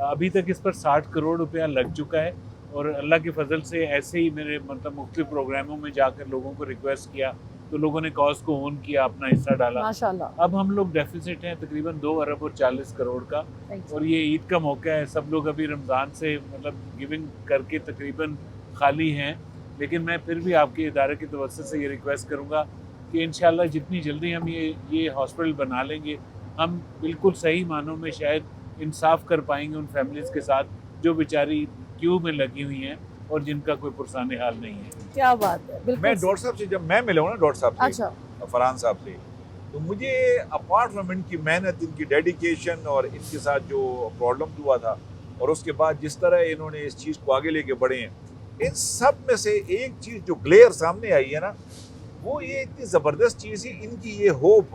Speaker 4: अभी तक इस पर 60 करोड़ रुपया लग चुका है और अल्लाह के फजल से ऐसे ही मेरे मतलब मुख्तलिफ प्रोग्रामों में जाकर लोगों को रिक्वेस्ट किया तो लोगों ने कॉज को ओन किया, अपना हिस्सा डाला।
Speaker 1: माशाल्लाह।
Speaker 4: अब हम लोग डेफिसिट हैं तकरीबन 2 अरब और 40 करोड़ का, और ये ईद का मौका है, सब लोग अभी रमज़ान से मतलब गिविंग करके तकरीबन खाली हैं। लेकिन मैं फिर भी आपके इदारे की तवज्जो से ये रिक्वेस्ट करूँगा कि इंशाल्लाह जितनी जल्दी हम ये हॉस्पिटल बना लेंगे, हम बिल्कुल सही मानों में शायद इंसाफ कर पाएंगे उन फैमिलीज़ के साथ जो बेचारी क्यू में लगी हुई हैं और जिनका कोई पुरसाने हाल नहीं है।
Speaker 1: क्या बात है, बिल्कुल।
Speaker 5: मैं डॉक्टर साहब से जब मैं मिला हूँ ना डॉक्टर साहब से,
Speaker 1: अच्छा।
Speaker 5: फरहान साहब से, तो मुझे अपार्ट फ्रॉम इनकी मेहनत, इनकी डेडिकेशन और इनके साथ जो प्रॉब्लम हुआ था और उसके बाद जिस तरह इन्होंने इस चीज़ को आगे लेके बढ़े हैं, इन सब में से एक चीज़ जो ग्लेयर सामने आई है ना, वो ये इतनी ज़बरदस्त चीज़ है, इनकी ये होप,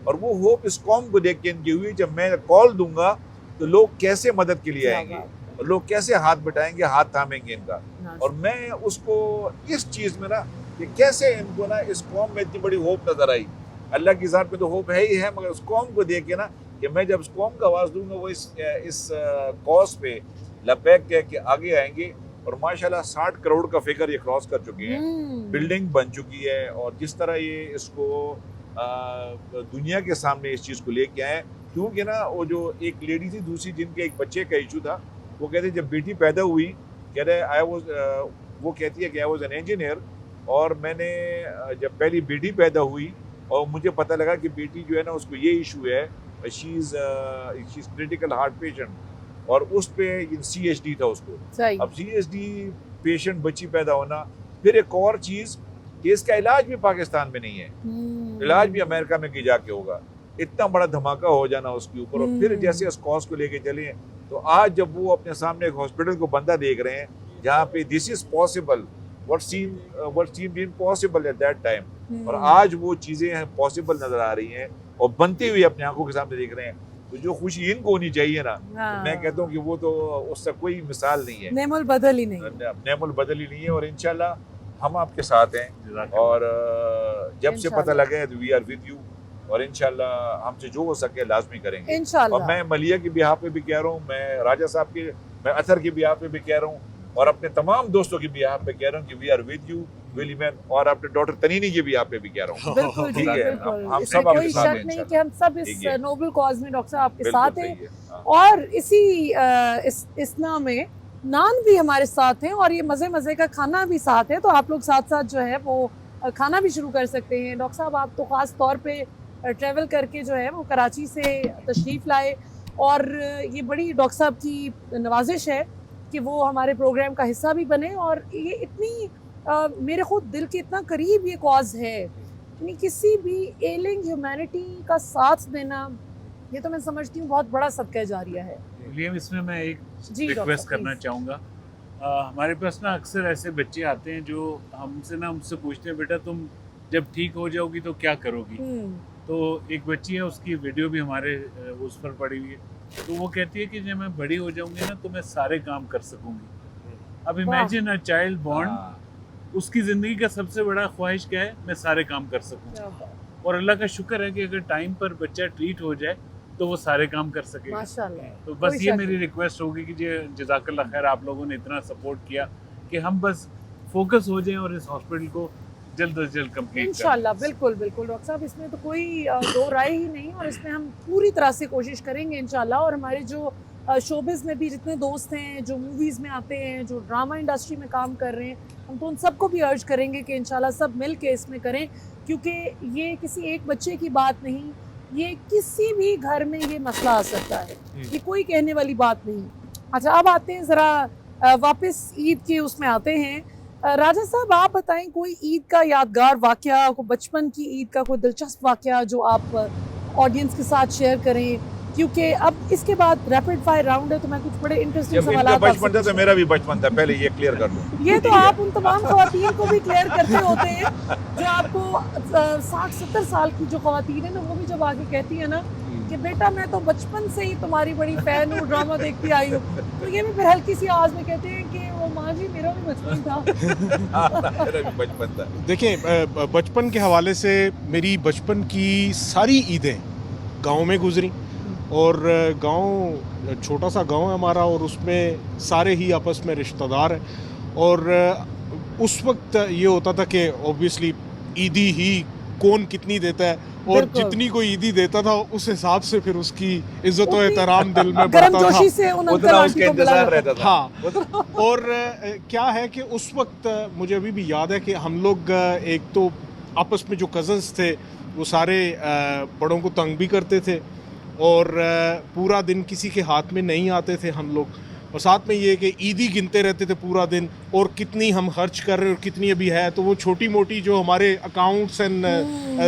Speaker 5: और वो होप इस कौम को देख के इनकी हुई। जब मैं कॉल दूंगा तो लोग कैसे मदद के लिए आएंगे और लोग कैसे हाथ बिठाएंगे, हाथ थामेंगे इनका। और मैं उसको इस चीज़ में ना कि कैसे इनको ना इस कौम में इतनी बड़ी होप नज़र आई। अल्लाह की ज़ात पे तो होप है ही है, मगर उस कौम को देख के ना कि मैं जब उस कौम का आवाज़ दूंगा वो इस कॉज पे लबैक कह के आगे आएंगे। और माशाल्लाह 60 करोड़ का फिगर ये क्रॉस कर चुके हैं, बिल्डिंग बन चुकी है, और जिस तरह ये इसको दुनिया के सामने इस चीज़ को लेके आए। क्योंकि ना वो जो एक लेडी थी दूसरी, जिनके एक बच्चे का इशू था, वो कहते जब बेटी पैदा हुई, कह रहे वो कहती है कि आई वॉज एन इंजीनियर, और मैंने जब पहली बेटी पैदा हुई और मुझे पता लगा कि बेटी जो है ना उसको ये इशू है, she is critical heart patient, और उस पे CHD था उसको। अब CHD पेशेंट बच्ची पैदा होना, फिर एक और चीज़ कि इसका इलाज भी पाकिस्तान में नहीं है, इलाज भी अमेरिका में की जाके होगा। इतना बड़ा धमाका हो जाना उसके ऊपर, और फिर जैसे उस कॉज को लेके चले, तो आज जब वो अपने सामने एक हॉस्पिटल को बंदा देख रहे हैं जहाँ पे this is possible, what seemed impossible at that time, और आज वो चीज़ें पॉसिबल नजर आ रही हैं और बनती हुई अपनी आंखों के सामने देख रहे हैं, तो जो खुशी इनको होनी चाहिए ना, तो मैं कहता हूँ कि वो तो उसका कोई मिसाल नहीं है, नेमुल बदल ही नहीं है। और इंशाल्लाह हम आपके साथ हैं, और जब से पता लगा है वी आर विद यू, और इंशाल्लाह हमसे जो हो सके लाजमी करेंगे इंशाल्लाह। और मैं मलिया की बिहाफ पे भी कह रहा हूँ, मैं राजा साहब के, मैं अतर की बिहाफ पे भी कह रहा हूँ, और अपने तमाम दोस्तों की बिहाफ पे कह रहा हूँ कि we are with you willy man, और अपने डॉक्टर तनीनी की बिहाफ पे भी कह रहा हूँ। ठीक है, हम सब आपके साथ हैं, नहीं कि हम सब इस नोबल कॉज में डॉक्टर साहब आपके साथ हैं, और इसी इस्ना में नान भी हमारे साथ हैं, और ये मज़े का खाना भी साथ है, तो आप लोग साथ साथ जो है वो खाना भी शुरू कर सकते हैं। डॉक्टर साहब आप तो ख़ास तौर पे ट्रैवल करके जो है वो कराची से तशरीफ़ लाए, और ये बड़ी डॉक्टर साहब की नवाजिश है कि वो हमारे प्रोग्राम का हिस्सा भी बने, और ये इतनी मेरे खुद दिल के इतना करीब ये कॉज है, यानी किसी भी एलिंग ह्यूमैनिटी का साथ देना, ये तो मैं समझती हूँ बहुत बड़ा सदका जारिया है। विलियम, इसमें मैं एक रिक्वेस्ट करना चाहूँगा। हमारे पास ना अक्सर ऐसे बच्चे आते हैं जो हमसे पूछते हैं, बेटा तुम जब ठीक हो जाओगी तो क्या करोगी? तो एक बच्ची है, उसकी वीडियो भी हमारे उस पर पड़ी हुई है, तो वो कहती है कि जब मैं बड़ी हो जाऊंगी ना तो मैं सारे काम कर सकूंगी। अब इमेजिन अ चाइल्ड बॉर्न, उसकी ज़िंदगी का सबसे बड़ा ख्वाहिश क्या है? मैं सारे काम कर सकूं, और अल्लाह का शुक्र है कि अगर टाइम पर बच्चा ट्रीट हो जाए तो वो सारे काम कर सकेगा। माशाल्लाह। तो बस ये मेरी रिक्वेस्ट होगी कि जज़ाकल्लाह खैर, आप लोगों ने इतना सपोर्ट किया कि हम बस फोकस हो जाएं और इस हॉस्पिटल को जल्द अज जल्द कंप्लीट इंशाल्लाह। बिल्कुल डॉक्टर साहब, इसमें तो कोई दो राय ही नहीं, और इसमें हम पूरी तरह से कोशिश करेंगे इंशाल्लाह। और हमारे जो शोबिज़ में भी जितने दोस्त हैं जो मूवीज़ में आते हैं, जो ड्रामा इंडस्ट्री में काम कर रहे हैं, हम तो उन सबको भी अर्ज करेंगे कि इंशाल्लाह सब मिल के इसमें करें, क्योंकि ये किसी एक बच्चे की बात नहीं, ये किसी भी घर में ये मसला आ सकता है, ये कोई कहने वाली बात नहीं। अच्छा, अब आते हैं ज़रा वापस ईद के उसमें आते हैं। राजा साहब, आप बताएं कोई ईद का यादगार वाक़या, कोई बचपन की ईद का कोई दिलचस्प वाक़या जो आप ऑडियंस के साथ शेयर करें,
Speaker 1: क्योंकि अब इसके बाद रैपिड फायर राउंड है, तो मैं कुछ बड़े इंटरेस्टिंग
Speaker 5: जब
Speaker 1: सवाल
Speaker 5: इनका बचपन था तो मेरा भी बचपन था, पहले ये क्लियर कर दूं।
Speaker 1: ये तो आप उन तमाम खवातीन को भी क्लियर करते होते हैं जो आपको 60-70 साल की जो खवातीन है ना, वो भी जब आके कहती है ना कि बेटा मैं तो बचपन से ही तुम्हारी बड़ी फैन हूँ, ड्रामा देखती आई हूँ, तो ये भी फिर हल्की सी आवाज में कहते हैं कि वो माँ जी मेरा भी बचपन था।
Speaker 5: मेरा भी बचपन था।
Speaker 3: देखें, बचपन के हवाले से मेरी बचपन की सारी ईदें गांव में गुजरी, और गांव छोटा सा गांव है हमारा, और उसमें सारे ही आपस में रिश्तेदार हैं, और उस वक्त ये होता था कि ऑब्वियसली ईदी ही कौन कितनी देता है, और
Speaker 1: बिल्कुल।
Speaker 3: जितनी कोई ईदी देता था उस हिसाब से फिर उसकी इज्जत और एहतराम दिल में बढ़ता था।
Speaker 1: गर्मजोशी से उन अंकल
Speaker 5: उतना
Speaker 1: आंटी
Speaker 5: उसका
Speaker 1: को मिला
Speaker 5: इंतजार
Speaker 1: जाता
Speaker 5: रहता था।
Speaker 3: हाँ, और क्या है कि उस वक्त मुझे अभी भी याद है कि हम लोग एक तो आपस में जो कज़न्स थे वो सारे बड़ों को तंग भी करते थे, और पूरा दिन किसी के हाथ में नहीं आते थे हम लोग, और साथ में ये कि ईदी गिनते रहते थे पूरा दिन, और कितनी हम खर्च कर रहे हैं और कितनी अभी है, तो वो छोटी मोटी जो हमारे accounts and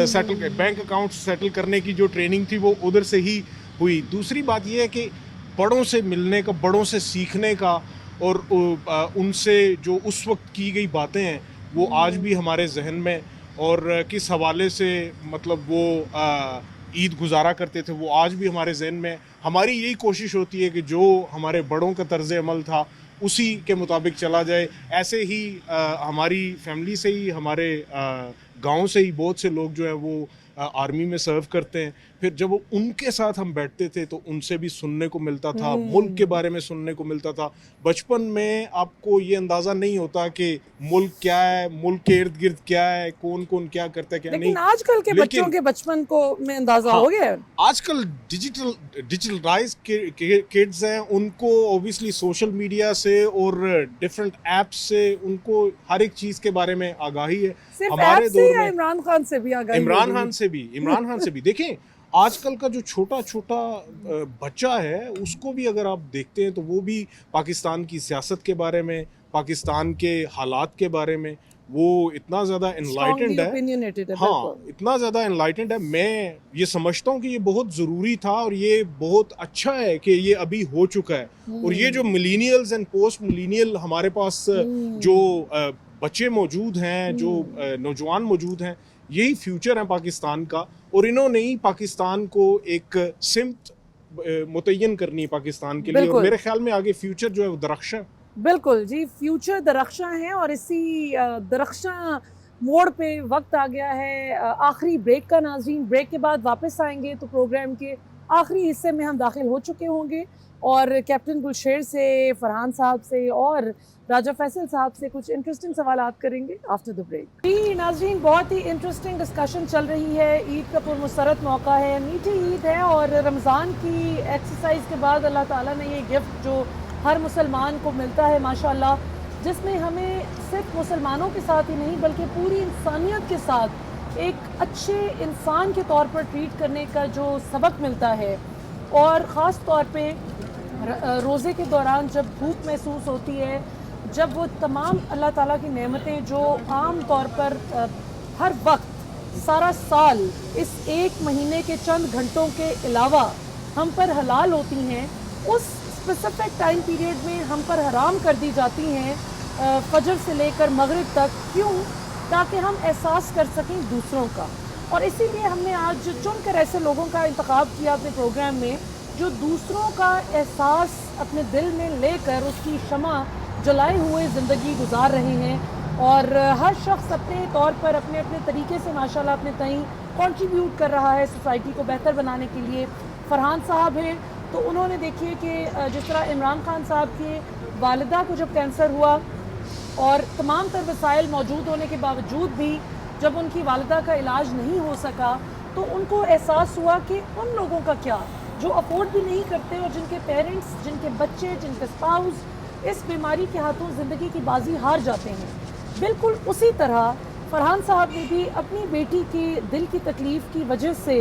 Speaker 3: settle bank accounts settle करने की जो ट्रेनिंग थी वो उधर से ही हुई। दूसरी बात ये है कि बड़ों से मिलने का, बड़ों से सीखने का, और उनसे जो उस वक्त की गई बातें हैं वो आज भी हमारे जहन में, और किस हवाले से मतलब वो ईद गुजारा करते थे वो आज भी हमारे जहन में। हमारी यही कोशिश होती है कि जो हमारे बड़ों का तर्ज अमल था उसी के मुताबिक चला जाए। ऐसे ही हमारी फैमिली से ही, हमारे गांव से ही बहुत से लोग जो हैं वो आर्मी में सर्व करते हैं। फिर जब वो उनके साथ हम बैठते थे तो उनसे भी सुनने को मिलता था, मुल्क के बारे में सुनने को मिलता था। बचपन में आपको ये अंदाज़ा नहीं होता कि मुल्क क्या है, मुल्क के इर्द गिर्द क्या है, कौन कौन क्या करता है क्या
Speaker 1: लेकिन
Speaker 3: नहीं।
Speaker 1: आजकल के बच्चों के बचपन को में अंदाजा
Speaker 3: हाँ,
Speaker 1: हो गया है।
Speaker 3: आजकल डिजिटलाइज किड्स हैं, उनको ऑब्वियसली सोशल मीडिया से और डिफरेंट ऐप्स से उनको हर एक चीज़ के बारे में आगाही है।
Speaker 1: सिर्फ
Speaker 3: हमारे
Speaker 1: ऐप से
Speaker 3: दौर
Speaker 1: या
Speaker 3: में
Speaker 1: इमरान खान से भी आगाही
Speaker 3: इमरान
Speaker 1: होगी?
Speaker 3: खान से भी देखें, आजकल का जो छोटा छोटा बच्चा है उसको भी अगर आप देखते हैं तो वो भी पाकिस्तान की सियासत के बारे में, पाकिस्तान के हालात के बारे में वो इतना ज़्यादा एनलाइटेंड
Speaker 1: Strongly
Speaker 3: है।
Speaker 1: opinionated है,
Speaker 3: हाँ,
Speaker 1: बिल्कुल।
Speaker 3: इतना ज़्यादा एनलाइटेंड है। मैं ये समझता हूँ कि ये बहुत ज़रूरी था और ये बहुत अच्छा है कि ये अभी हो चुका है। और ये जो मिलीनियल्स एंड पोस्ट मिलीनियल हमारे पास जो बच्चे मौजूद हैं, जो नौजवान मौजूद हैं, यही फ्यूचर है पाकिस्तान का। और इन्होंने ही पाकिस्तान को एक सिमत मुतय्यन करनी है पाकिस्तान के लिए, और
Speaker 1: बिल्कुल।
Speaker 3: मेरे ख्याल में आगे फ्यूचर जो है वो दरख्शां।
Speaker 1: बिल्कुल जी, फ्यूचर दरख्शां है, और इसी दरख्शां मोड़ पे वक्त आ गया है आखिरी ब्रेक का। नाज़रीन, ब्रेक के बाद वापस आएंगे तो प्रोग्राम के आखिरी हिस्से में हम दाखिल हो चुके होंगे, और कैप्टन गुलशेर से, फरहान साहब से और राजा फैसल साहब से कुछ इंटरेस्टिंग सवाल करेंगे आफ्टर द ब्रेक। जी नाज़रीन, बहुत ही इंटरेस्टिंग डिस्कशन चल रही है। ईद का पुरमसरत मौका है, मीठी ईद है, और रमज़ान की एक्सरसाइज के बाद अल्लाह ताला ने ये गिफ्ट जो हर मुसलमान को मिलता है माशाल्लाह, जिसमें हमें सिर्फ मुसलमानों के साथ ही नहीं बल्कि पूरी इंसानियत के साथ एक अच्छे इंसान के तौर पर ट्रीट करने का जो सबक मिलता है। और ख़ास तौर पे रोज़े के दौरान जब भूख महसूस होती है, जब वो तमाम अल्लाह ताला की नेमतें जो आम तौर पर हर वक्त सारा साल इस एक महीने के चंद घंटों के अलावा हम पर हलाल होती हैं, उस स्पेसिफिक टाइम पीरियड में हम पर हराम कर दी जाती हैं फजर से लेकर मगरिब तक। क्यों? ताकि हम एहसास कर सकें दूसरों का। और इसीलिए हमने आज चुनकर ऐसे लोगों का इंतखाब किया अपने प्रोग्राम में जो दूसरों का एहसास अपने दिल में लेकर उसकी शमा जलाए हुए ज़िंदगी गुजार रहे हैं। और हर शख्स अपने तौर पर अपने अपने तरीके से माशाल्लाह अपने तईं कंट्रीब्यूट कर रहा है सोसाइटी को बेहतर बनाने के लिए। फरहान साहब हैं तो उन्होंने देखिए कि जिस तरह इमरान खान साहब के वालिदा को जब कैंसर हुआ और तमाम तर वसाइल मौजूद होने के बावजूद भी जब उनकी वालिदा का इलाज नहीं हो सका तो उनको एहसास हुआ कि उन लोगों का क्या जो अफोर्ड भी नहीं करते और जिनके पेरेंट्स, जिनके बच्चे, जिनके स्पाउस इस बीमारी के हाथों ज़िंदगी की बाजी हार जाते हैं। बिल्कुल उसी तरह फरहान साहब ने भी अपनी बेटी की दिल की तकलीफ़ की वजह से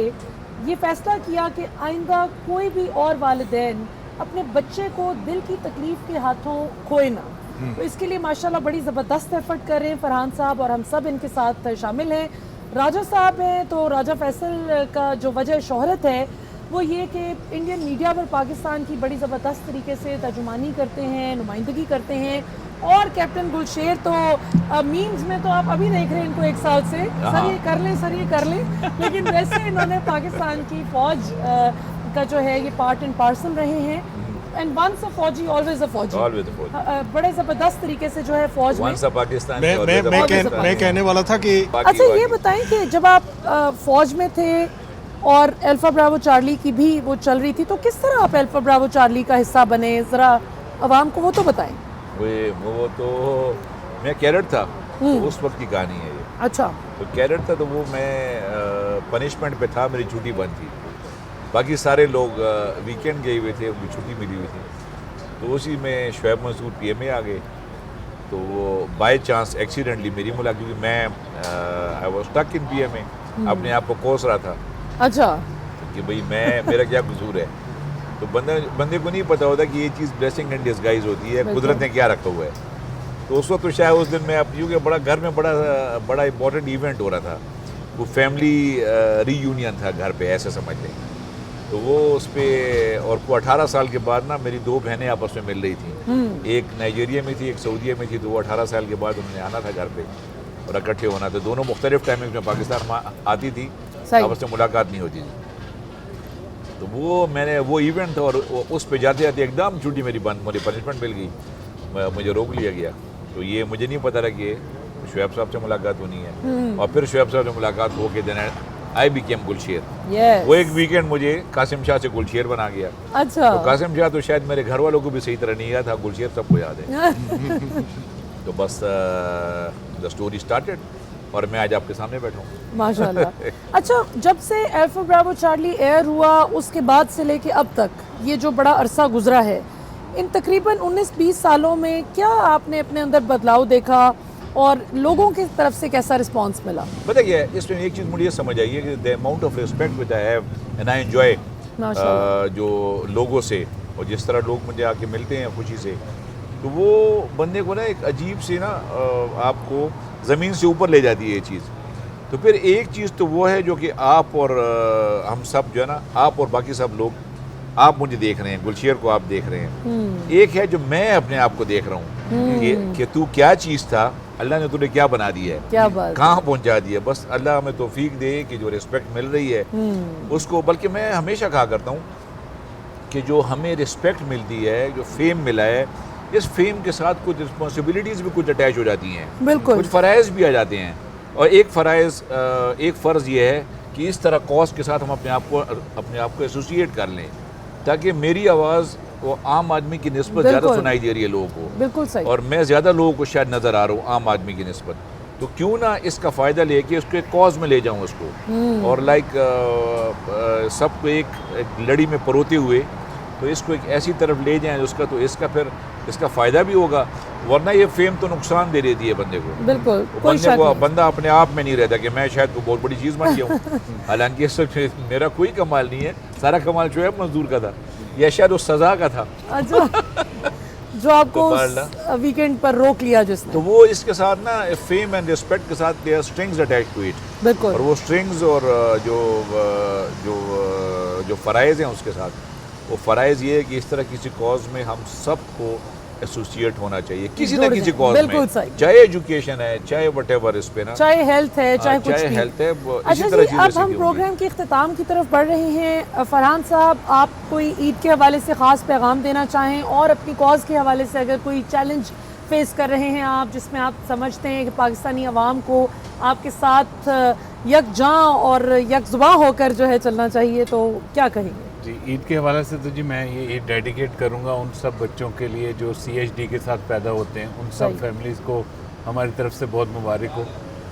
Speaker 1: ये फ़ैसला किया कि आइंदा कोई भी और वालिदैन अपने बच्चे को दिल की तकलीफ़ के हाथों खोए ना। तो इसके लिए माशाल्लाह बड़ी ज़बरदस्त एफर्ट कर रहे हैं फरहान साहब, और हम सब इनके साथ शामिल हैं। राजा साहब हैं तो राजा फैसल का जो वजह शोहरत है वो ये कि इंडियन मीडिया पर पाकिस्तान की बड़ी ज़बरदस्त तरीके से तर्जुमानी करते हैं, नुमाइंदगी करते हैं, और कैप्टन गुलशेर तो मीम्स में तो आप अभी देख रहे हैं इनको 1 साल से, सर ये कर लें, सर ये कर लें, लेकिन वैसे इन्होंने पाकिस्तान की फ़ौज का जो है ये पार्ट एंड पार्सल रहे हैं। एंड वंस अ फौजी ऑलवेज अ फौजी, बड़े ज़बरदस्त तरीके से जो है फ़ौज में।
Speaker 5: पाकिस्तान
Speaker 3: मैं कहने वाला था कि
Speaker 1: अच्छा ये बताएं कि जब आप फ़ौज में थे और अल्फा ब्रावो चार्ली की भी वो चल रही थी, तो किस तरह आप अल्फा ब्रावो चार्ली का हिस्सा बने, ज़रा आवाम को वो तो बताएं।
Speaker 5: वो तो मैं कैडेट था, तो उस वक्त की कहानी है ये।
Speaker 1: अच्छा।
Speaker 5: तो कैडेट था, तो वो मैं पनिशमेंट पे था, मेरी छुट्टी बंद थी, बाकी सारे लोग वीकेंड गए हुए थे, उनकी छुट्टी मिली हुई थी। तो उसी में शुएब मंसूर पीएमए आ गए, तो वो बाय चांस एक्सीडेंटली मेरी मुलाकात, क्योंकि मैं I was stuck in PMA, अपने आप को कोस रहा था।
Speaker 1: अच्छा।
Speaker 5: कि भाई मेरा क्या कसूर है। तो बंदे को नहीं पता होता कि ये चीज़ ब्लेसिंग इन डिस्गाइज होती है, कुदरत ने क्या रखा हुआ है। तो उस वक्त तो शायद उस दिन मैं अब यूँ कि घर में बड़ा इंपॉर्टेंट इवेंट हो रहा था, वो फैमिली रीयूनियन था घर पे, ऐसे समझ लें। तो वो उस पर, और वो 18 साल के बाद ना मेरी 2 बहनें आपस में मिल रही थी, एक नाइजीरिया में थी, एक सऊदीया में थी। तो वो 18 साल के बाद उन्होंने आना था घर पे और इकट्ठे होना था। दोनों मुख्तलिफ टाइमिंग में पाकिस्तान आती थी, आपस में मुलाकात नहीं होती थी। तो वो इवेंट था, और उस पे जाते जाते एकदम छुट्टी मेरी बंद, मुझे पनिशमेंट मिल गई, मुझे रोक लिया गया। तो ये मुझे नहीं पता था कि शुएब साहब से मुलाकात होनी है। और फिर शुएब साहब से मुलाकात हो के देन आई बिकेम गुलशेर। वो एक वीकेंड मुझे कासिम शाह से गुलशेर बना गया।
Speaker 1: अच्छा।
Speaker 5: तो कासिम शाह तो शायद मेरे घर वालों को भी सही तरह नहीं याद था, गुलशेर सबको याद है। तो बस द स्टोरी स्टार्टेड, और मैं आज आपके सामने बैठा हूँ।
Speaker 1: माशाल्लाह। अच्छा, जब से अल्फा ब्रावो चार्ली एयर हुआ उसके बाद से लेके अब तक ये जो बड़ा अरसा गुजरा है, इन तकरीबन 19-20 सालों में क्या आपने अपने अंदर बदलाव देखा और लोगों की तरफ से कैसा रिस्पांस मिला?
Speaker 5: पता क्या है, इसमें एक चीज़ मुझे समझ आई है कि the amount of respect which I have and I enjoy जो लोगों से, और जिस तरह लोग मुझे आके मिलते हैं खुशी से, तो वो बंदे को ना एक अजीब सी ना आपको ज़मीन से ऊपर ले जाती है ये चीज़। तो फिर एक चीज़ तो वो है जो कि आप और हम सब जो है ना, आप और बाकी सब लोग, आप मुझे देख रहे हैं, गुलशेर को आप देख रहे हैं। एक है जो मैं अपने आप को देख रहा हूँ कि तू क्या चीज़ था, अल्लाह ने तुझे क्या बना दिया है,
Speaker 1: क्या बात,
Speaker 5: कहाँ पहुँचा दिया। बस अल्लाह हमें तौफीक दे कि जो रिस्पेक्ट मिल रही है उसको, बल्कि मैं हमेशा कहा करता हूँ कि जो हमें रिस्पेक्ट मिलती है, जो फेम मिला है, इस फेम के साथ कुछ रिस्पॉन्सिबिलिटीज़ भी कुछ अटैच हो जाती हैं,
Speaker 1: बिल्कुल
Speaker 5: कुछ फ़राइज़ भी आ जाते हैं। और एक फ़र्ज़ ये है कि इस तरह कॉज के साथ हम अपने आप को एसोसिएट कर लें, ताकि मेरी आवाज़ वो आम आदमी की निस्बत ज़्यादा सुनाई दे रही है लोगों को।
Speaker 1: बिल्कुल सही।
Speaker 5: और मैं ज़्यादा लोगों को शायद नज़र आ रहा हूँ आम आदमी की निस्बत, तो क्यों ना इसका फ़ायदा लेके उसको एक कॉज में ले जाऊँ उसको, और सबको एक लड़ी में परोते हुए तो इसको एक ऐसी तरफ ले जाएं उसका, तो इसका फ़ायदा भी होगा। वरना ये फेम तो नुकसान दे देती है बंदे को।
Speaker 1: बिल्कुल,
Speaker 5: बंदा अपने आप में नहीं रहता कि मैं शायद बहुत बड़ी चीज़ बन गया हूँ। हालांकि इससे मेरा कोई कमाल नहीं है, सारा कमाल शुएब मंसूर का था, या शायद उस सज़ा का था।
Speaker 1: अच्छा। जो आपको वीकेंड पर रोक लिया जिसने,
Speaker 5: तो वो इसके साथ ना फेम एंड रिस्पेक्ट के साथ their strings attached to it.
Speaker 1: बिल्कुल।
Speaker 5: और वो स्ट्रिंग्स और जो फ़राइज़ हैं उसके साथ, वो फ़राइज़ ये है कि इस तरह किसी कॉज में हम सबको एसोसिएट होना चाहिए, किसी न किसी कॉज में, चाहे एजुकेशन है, चाहे व्हाटएवर, इस पे ना, चाहे
Speaker 1: हेल्थ है, चाहे कुछ भी।
Speaker 5: हेल्थ है।
Speaker 1: अच्छा जी, अब हम प्रोग्राम के इख्तिताम की तरफ बढ़ रहे हैं। फरहान साहब, आप कोई ईद के हवाले से ख़ास पैगाम देना चाहें, और अपनी कॉज के हवाले से अगर कोई चैलेंज फेस कर रहे हैं आप, जिसमें आप समझते हैं कि पाकिस्तानी अवाम को आपके साथ यकजां और यकजुबां होकर जो है चलना चाहिए, तो क्या कहेंगे?
Speaker 4: जी, ईद के हवाले से तो जी मैं ये ईद डेडिकेट करूँगा उन सब बच्चों के लिए जो CHD के साथ पैदा होते हैं, उन सब फैमिलीज़ को हमारी तरफ से बहुत मुबारक हो,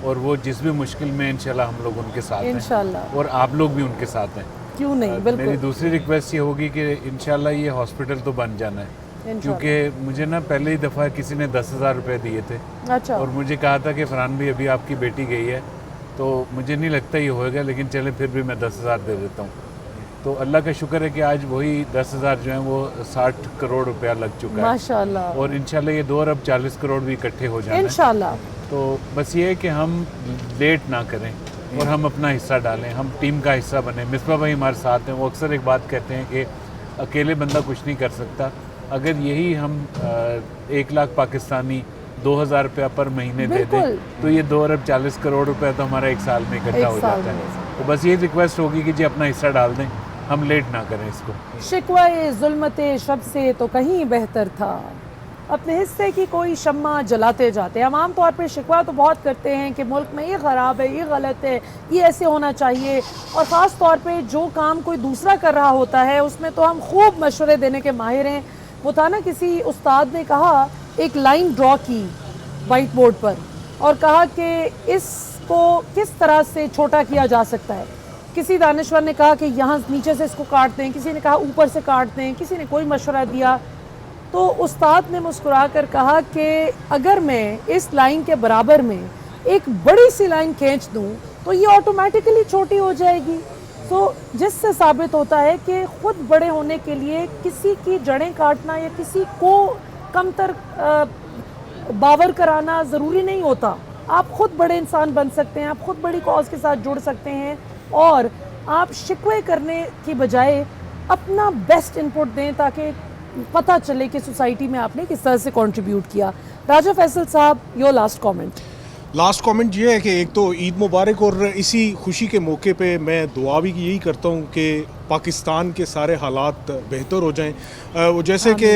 Speaker 4: और वो जिस भी मुश्किल में इंशाल्लाह हम लोग उनके साथ हैं, और आप लोग भी उनके साथ हैं।
Speaker 1: क्यों नहीं, बिल्कुल।
Speaker 4: मेरी दूसरी रिक्वेस्ट ये होगी कि इंशाल्लाह ये हॉस्पिटल तो बन जाना है, क्योंकि मुझे ना पहले ही दफ़ा किसी ने 10,000 रुपये दिए थे।
Speaker 1: अच्छा। और
Speaker 4: मुझे कहा था कि फरहान भाई अभी आपकी बेटी गई है, तो मुझे नहीं लगता ये होएगा, लेकिन चले फिर भी मैं 10,000 दे देता हूँ। तो अल्लाह का शुक्र है कि आज वही 10,000 जो है वो 60 करोड़ रुपया लग चुका है,
Speaker 1: माशाल्लाह।
Speaker 4: और इंशाल्लाह ये 2 अरब 40 करोड़ भी इकट्ठे हो जाए
Speaker 1: इंशाल्लाह।
Speaker 4: तो बस ये है कि हम लेट ना करें, और हम अपना हिस्सा डालें, हम टीम का हिस्सा बने। मिसबा भाई हमारे साथ हैं, वो अक्सर एक बात कहते हैं कि अकेले बंदा कुछ नहीं कर सकता। अगर यही हम 1 लाख पाकिस्तानी 2,000 रुपया पर महीने दे दें तो ये 2 अरब 40 करोड़ रुपया तो हमारा एक साल में इकट्ठा हो जाता है। तो बस ये रिक्वेस्ट होगी कि जी अपना हिस्सा डाल दें, हम लेट ना करें इसको।
Speaker 1: शिकवाए ज़ुल्मते शब से तो कहीं बेहतर था, अपने हिस्से की कोई शम्मा जलाते जाते। हम आम तौर पर शिकवा तो बहुत करते हैं कि मुल्क में ये ख़राब है, ये गलत है, ये ऐसे होना चाहिए, और ख़ास तौर पे जो काम कोई दूसरा कर रहा होता है उसमें तो हम खूब मशवरे देने के माहिर हैं। वो था ना, किसी उस्ताद ने कहा, एक लाइन ड्रॉ की वाइट बोर्ड पर और कहा कि इसको किस तरह से छोटा किया जा सकता है। किसी दानिश्वर ने कहा कि यहाँ नीचे से इसको काट दें, किसी ने कहा ऊपर से काट दें, किसी ने कोई मशवरा दिया। तो उस्ताद ने मुस्कुरा कर कहा कि अगर मैं इस लाइन के बराबर में एक बड़ी सी लाइन खींच दूँ तो ये ऑटोमेटिकली छोटी हो जाएगी। तो जिससे साबित होता है कि ख़ुद बड़े होने के लिए किसी की जड़ें काटना या किसी को कमतर बावर कराना ज़रूरी नहीं होता। आप ख़ुद बड़े इंसान बन सकते हैं, आप ख़ुद बड़ी कॉज के साथ जुड़ सकते हैं, और आप शिकवे करने की बजाय अपना बेस्ट इनपुट दें ताकि पता चले कि सोसाइटी में आपने किस तरह से कंट्रीब्यूट किया। राजा फैसल साहब, your last comment.
Speaker 3: Last comment ये है कि एक तो ईद मुबारक, और इसी खुशी के मौके पे मैं दुआ भी यही करता हूँ कि पाकिस्तान के सारे हालात बेहतर हो जाएं। वो जैसे कि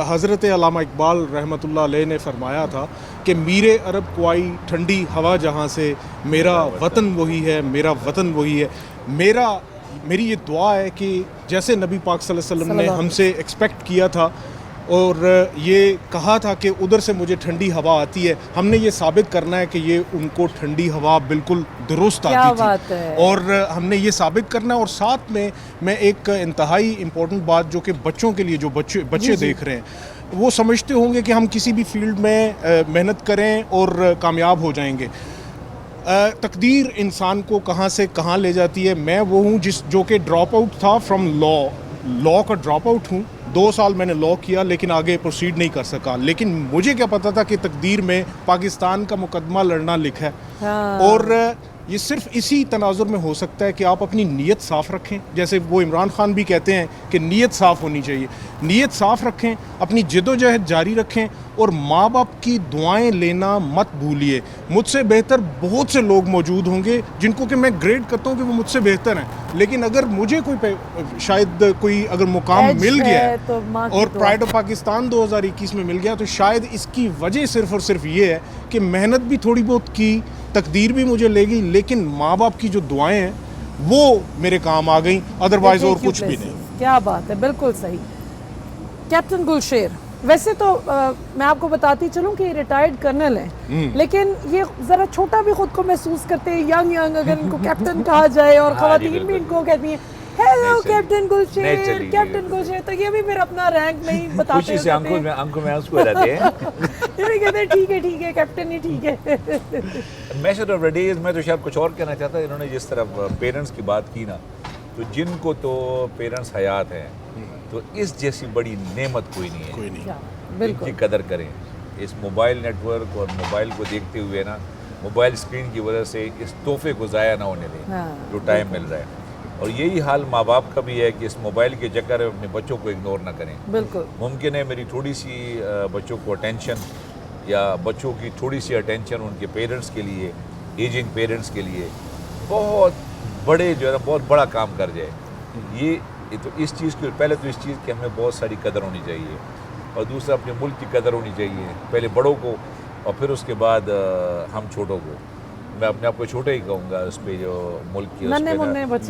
Speaker 3: हज़रत अल्लामा इकबाल रहमतुल्लाह अलैह ने फरमाया था कि मीरे अरब क्वाई ठंडी हवा जहाँ से, मेरा वतन वही है, मेरा वतन वही है। मेरी ये दुआ है कि जैसे नबी पाक सल्लल्लाहु अलैहि वसल्लम ने हमसे एक्सपेक्ट किया था और ये कहा था कि उधर से मुझे ठंडी हवा आती है, हमने ये साबित करना है कि ये उनको ठंडी हवा बिल्कुल दुरुस्त आती थी, और हमने ये साबित करना है। और साथ में मैं एक इंतहाई इम्पोर्टेंट बात जो कि बच्चों के लिए, जो बच्चे देख रहे हैं, वो समझते होंगे कि हम किसी भी फील्ड में मेहनत करें और कामयाब हो जाएंगे। तकदीर इंसान को कहाँ से कहाँ ले जाती है। मैं वो हूँ जो कि ड्रॉप आउट था फ्रॉम लॉ का ड्रॉप आउट हूँ। 2 साल मैंने लॉ किया लेकिन आगे प्रोसीड नहीं कर सका। लेकिन मुझे क्या पता था कि तकदीर में पाकिस्तान का मुकदमा लड़ना लिखा है।
Speaker 1: हाँ।
Speaker 3: और ये सिर्फ इसी तनाजुर में हो सकता है कि आप अपनी नीयत साफ़ रखें। जैसे वो इमरान खान भी कहते हैं कि नीयत साफ़ होनी चाहिए। नीयत साफ़ रखें, अपनी जद्दोजहद जारी रखें, और माँ बाप की दुआएं लेना मत भूलिए। मुझसे बेहतर बहुत से लोग मौजूद होंगे जिनको कि मैं ग्रेड करता हूँ कि वो मुझसे बेहतर हैं, लेकिन अगर मुझे शायद कोई अगर मुकाम मिल गया है
Speaker 1: तो
Speaker 3: और प्राइड ऑफ पाकिस्तान 2021 में मिल गया, तो शायद इसकी वजह सिर्फ और सिर्फ ये है कि मेहनत भी थोड़ी बहुत की, तकदीर भी मुझे लेगी, लेकिन माँ बाप की जो दुआएं हैं वो मेरे काम आ गई, अदरवाइज और कुछ भी नहीं।
Speaker 1: क्या बात है, बिल्कुल सही। कैप्टन गुलशेर, वैसे तो मैं आपको बताती चलूं कि रिटायर्ड कर्नल हैं, लेकिन ये ज़रा छोटा भी खुद को महसूस करते हैं, यंग अगर इनको कैप्टन कहा जाए, और ख़वातीन भी इनको कहती हैं hello captain Gulsher, captain Gulsher, तो ये भी फिर अपना रैंक नहीं बताते,
Speaker 5: खुशी से आंखों में आंसू आ जाते हैं।
Speaker 1: ये भी कहते हैं ठीक है कैप्टन ही ठीक है।
Speaker 5: मैसेज ऑफ द डे, मैं तो शायद कुछ और कहना चाहता। इन्होंने जिस तरह पेरेंट्स की बात की ना, तो जिनको तो पेरेंट्स हयात हैं, तो इस जैसी बड़ी नेमत कोई नहीं है। इनकी कदर करें। इस मोबाइल नेटवर्क और मोबाइल को देखते हुए ना, मोबाइल स्क्रीन की वजह से इस तोहफे को ज़ाया ना होने दें जो टाइम मिल रहा है। और यही हाल माँ बाप का भी है कि इस मोबाइल के चक्कर में अपने बच्चों को इग्नोर ना करें।
Speaker 1: बिल्कुल
Speaker 5: मुमकिन है मेरी थोड़ी सी बच्चों को अटेंशन, या बच्चों की थोड़ी सी अटेंशन उनके पेरेंट्स के लिए, एजिंग पेरेंट्स के लिए बहुत बड़े जो है ना, बहुत बड़ा काम कर जाए। ये तो इस चीज़ की, पहले तो इस चीज़ की हमें बहुत सारी कदर होनी चाहिए, और दूसरा अपने मुल्क की कदर होनी चाहिए, पहले बड़ों को और फिर उसके बाद हम छोटों को। मैं अपने आप को छोटे ही कहूँगा उस पर, जो मुल्क की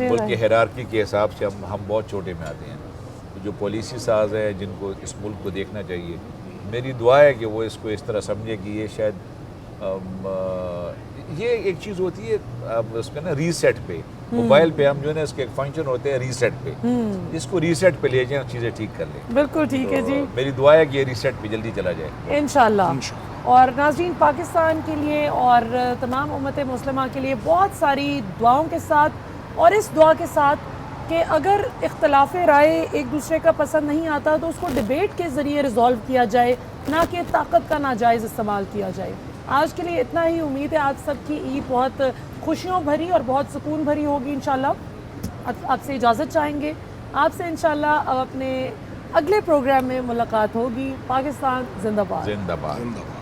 Speaker 5: मुल्क की हायरार्की के हिसाब से हम बहुत छोटे में आते हैं। तो जो पॉलिसी साज है जिनको इस मुल्क को देखना चाहिए, मेरी दुआ है कि वो इसको इस तरह समझे कि ये शायद ये एक चीज़ होती है अब उसका ना रीसेट पे, मोबाइल पे हम जो है ना इसके एक फंक्शन होते हैं रीसेट पे, इसको रीसेट पे ले जाएं, चीज़ें ठीक कर लें।
Speaker 1: बिल्कुल ठीक है जी।
Speaker 5: मेरी दुआ है कि ये रीसेट पे जल्दी चला जाए
Speaker 1: इंशाल्लाह। और नाज़रीन, पाकिस्तान के लिए और तमाम उम्मत मुस्लिमा के लिए बहुत सारी दुआओं के साथ, और इस दुआ के साथ कि अगर इख्तलाफ राय एक दूसरे का पसंद नहीं आता तो उसको डिबेट के ज़रिए रिजॉल्व किया जाए, ना कि ताकत का नाजायज़ इस्तेमाल किया जाए। आज के लिए इतना ही। उम्मीद है आप सबकी ईद बहुत खुशियों भरी और बहुत सुकून भरी होगी इंशाल्लाह। आपसे इजाज़त चाहेंगे, आपसे इंशाल्लाह अब अपने अगले प्रोग्राम में मुलाकात होगी। पाकिस्तान जिंदाबाद।
Speaker 5: जिंदाबाद।
Speaker 3: जिंदाबाद।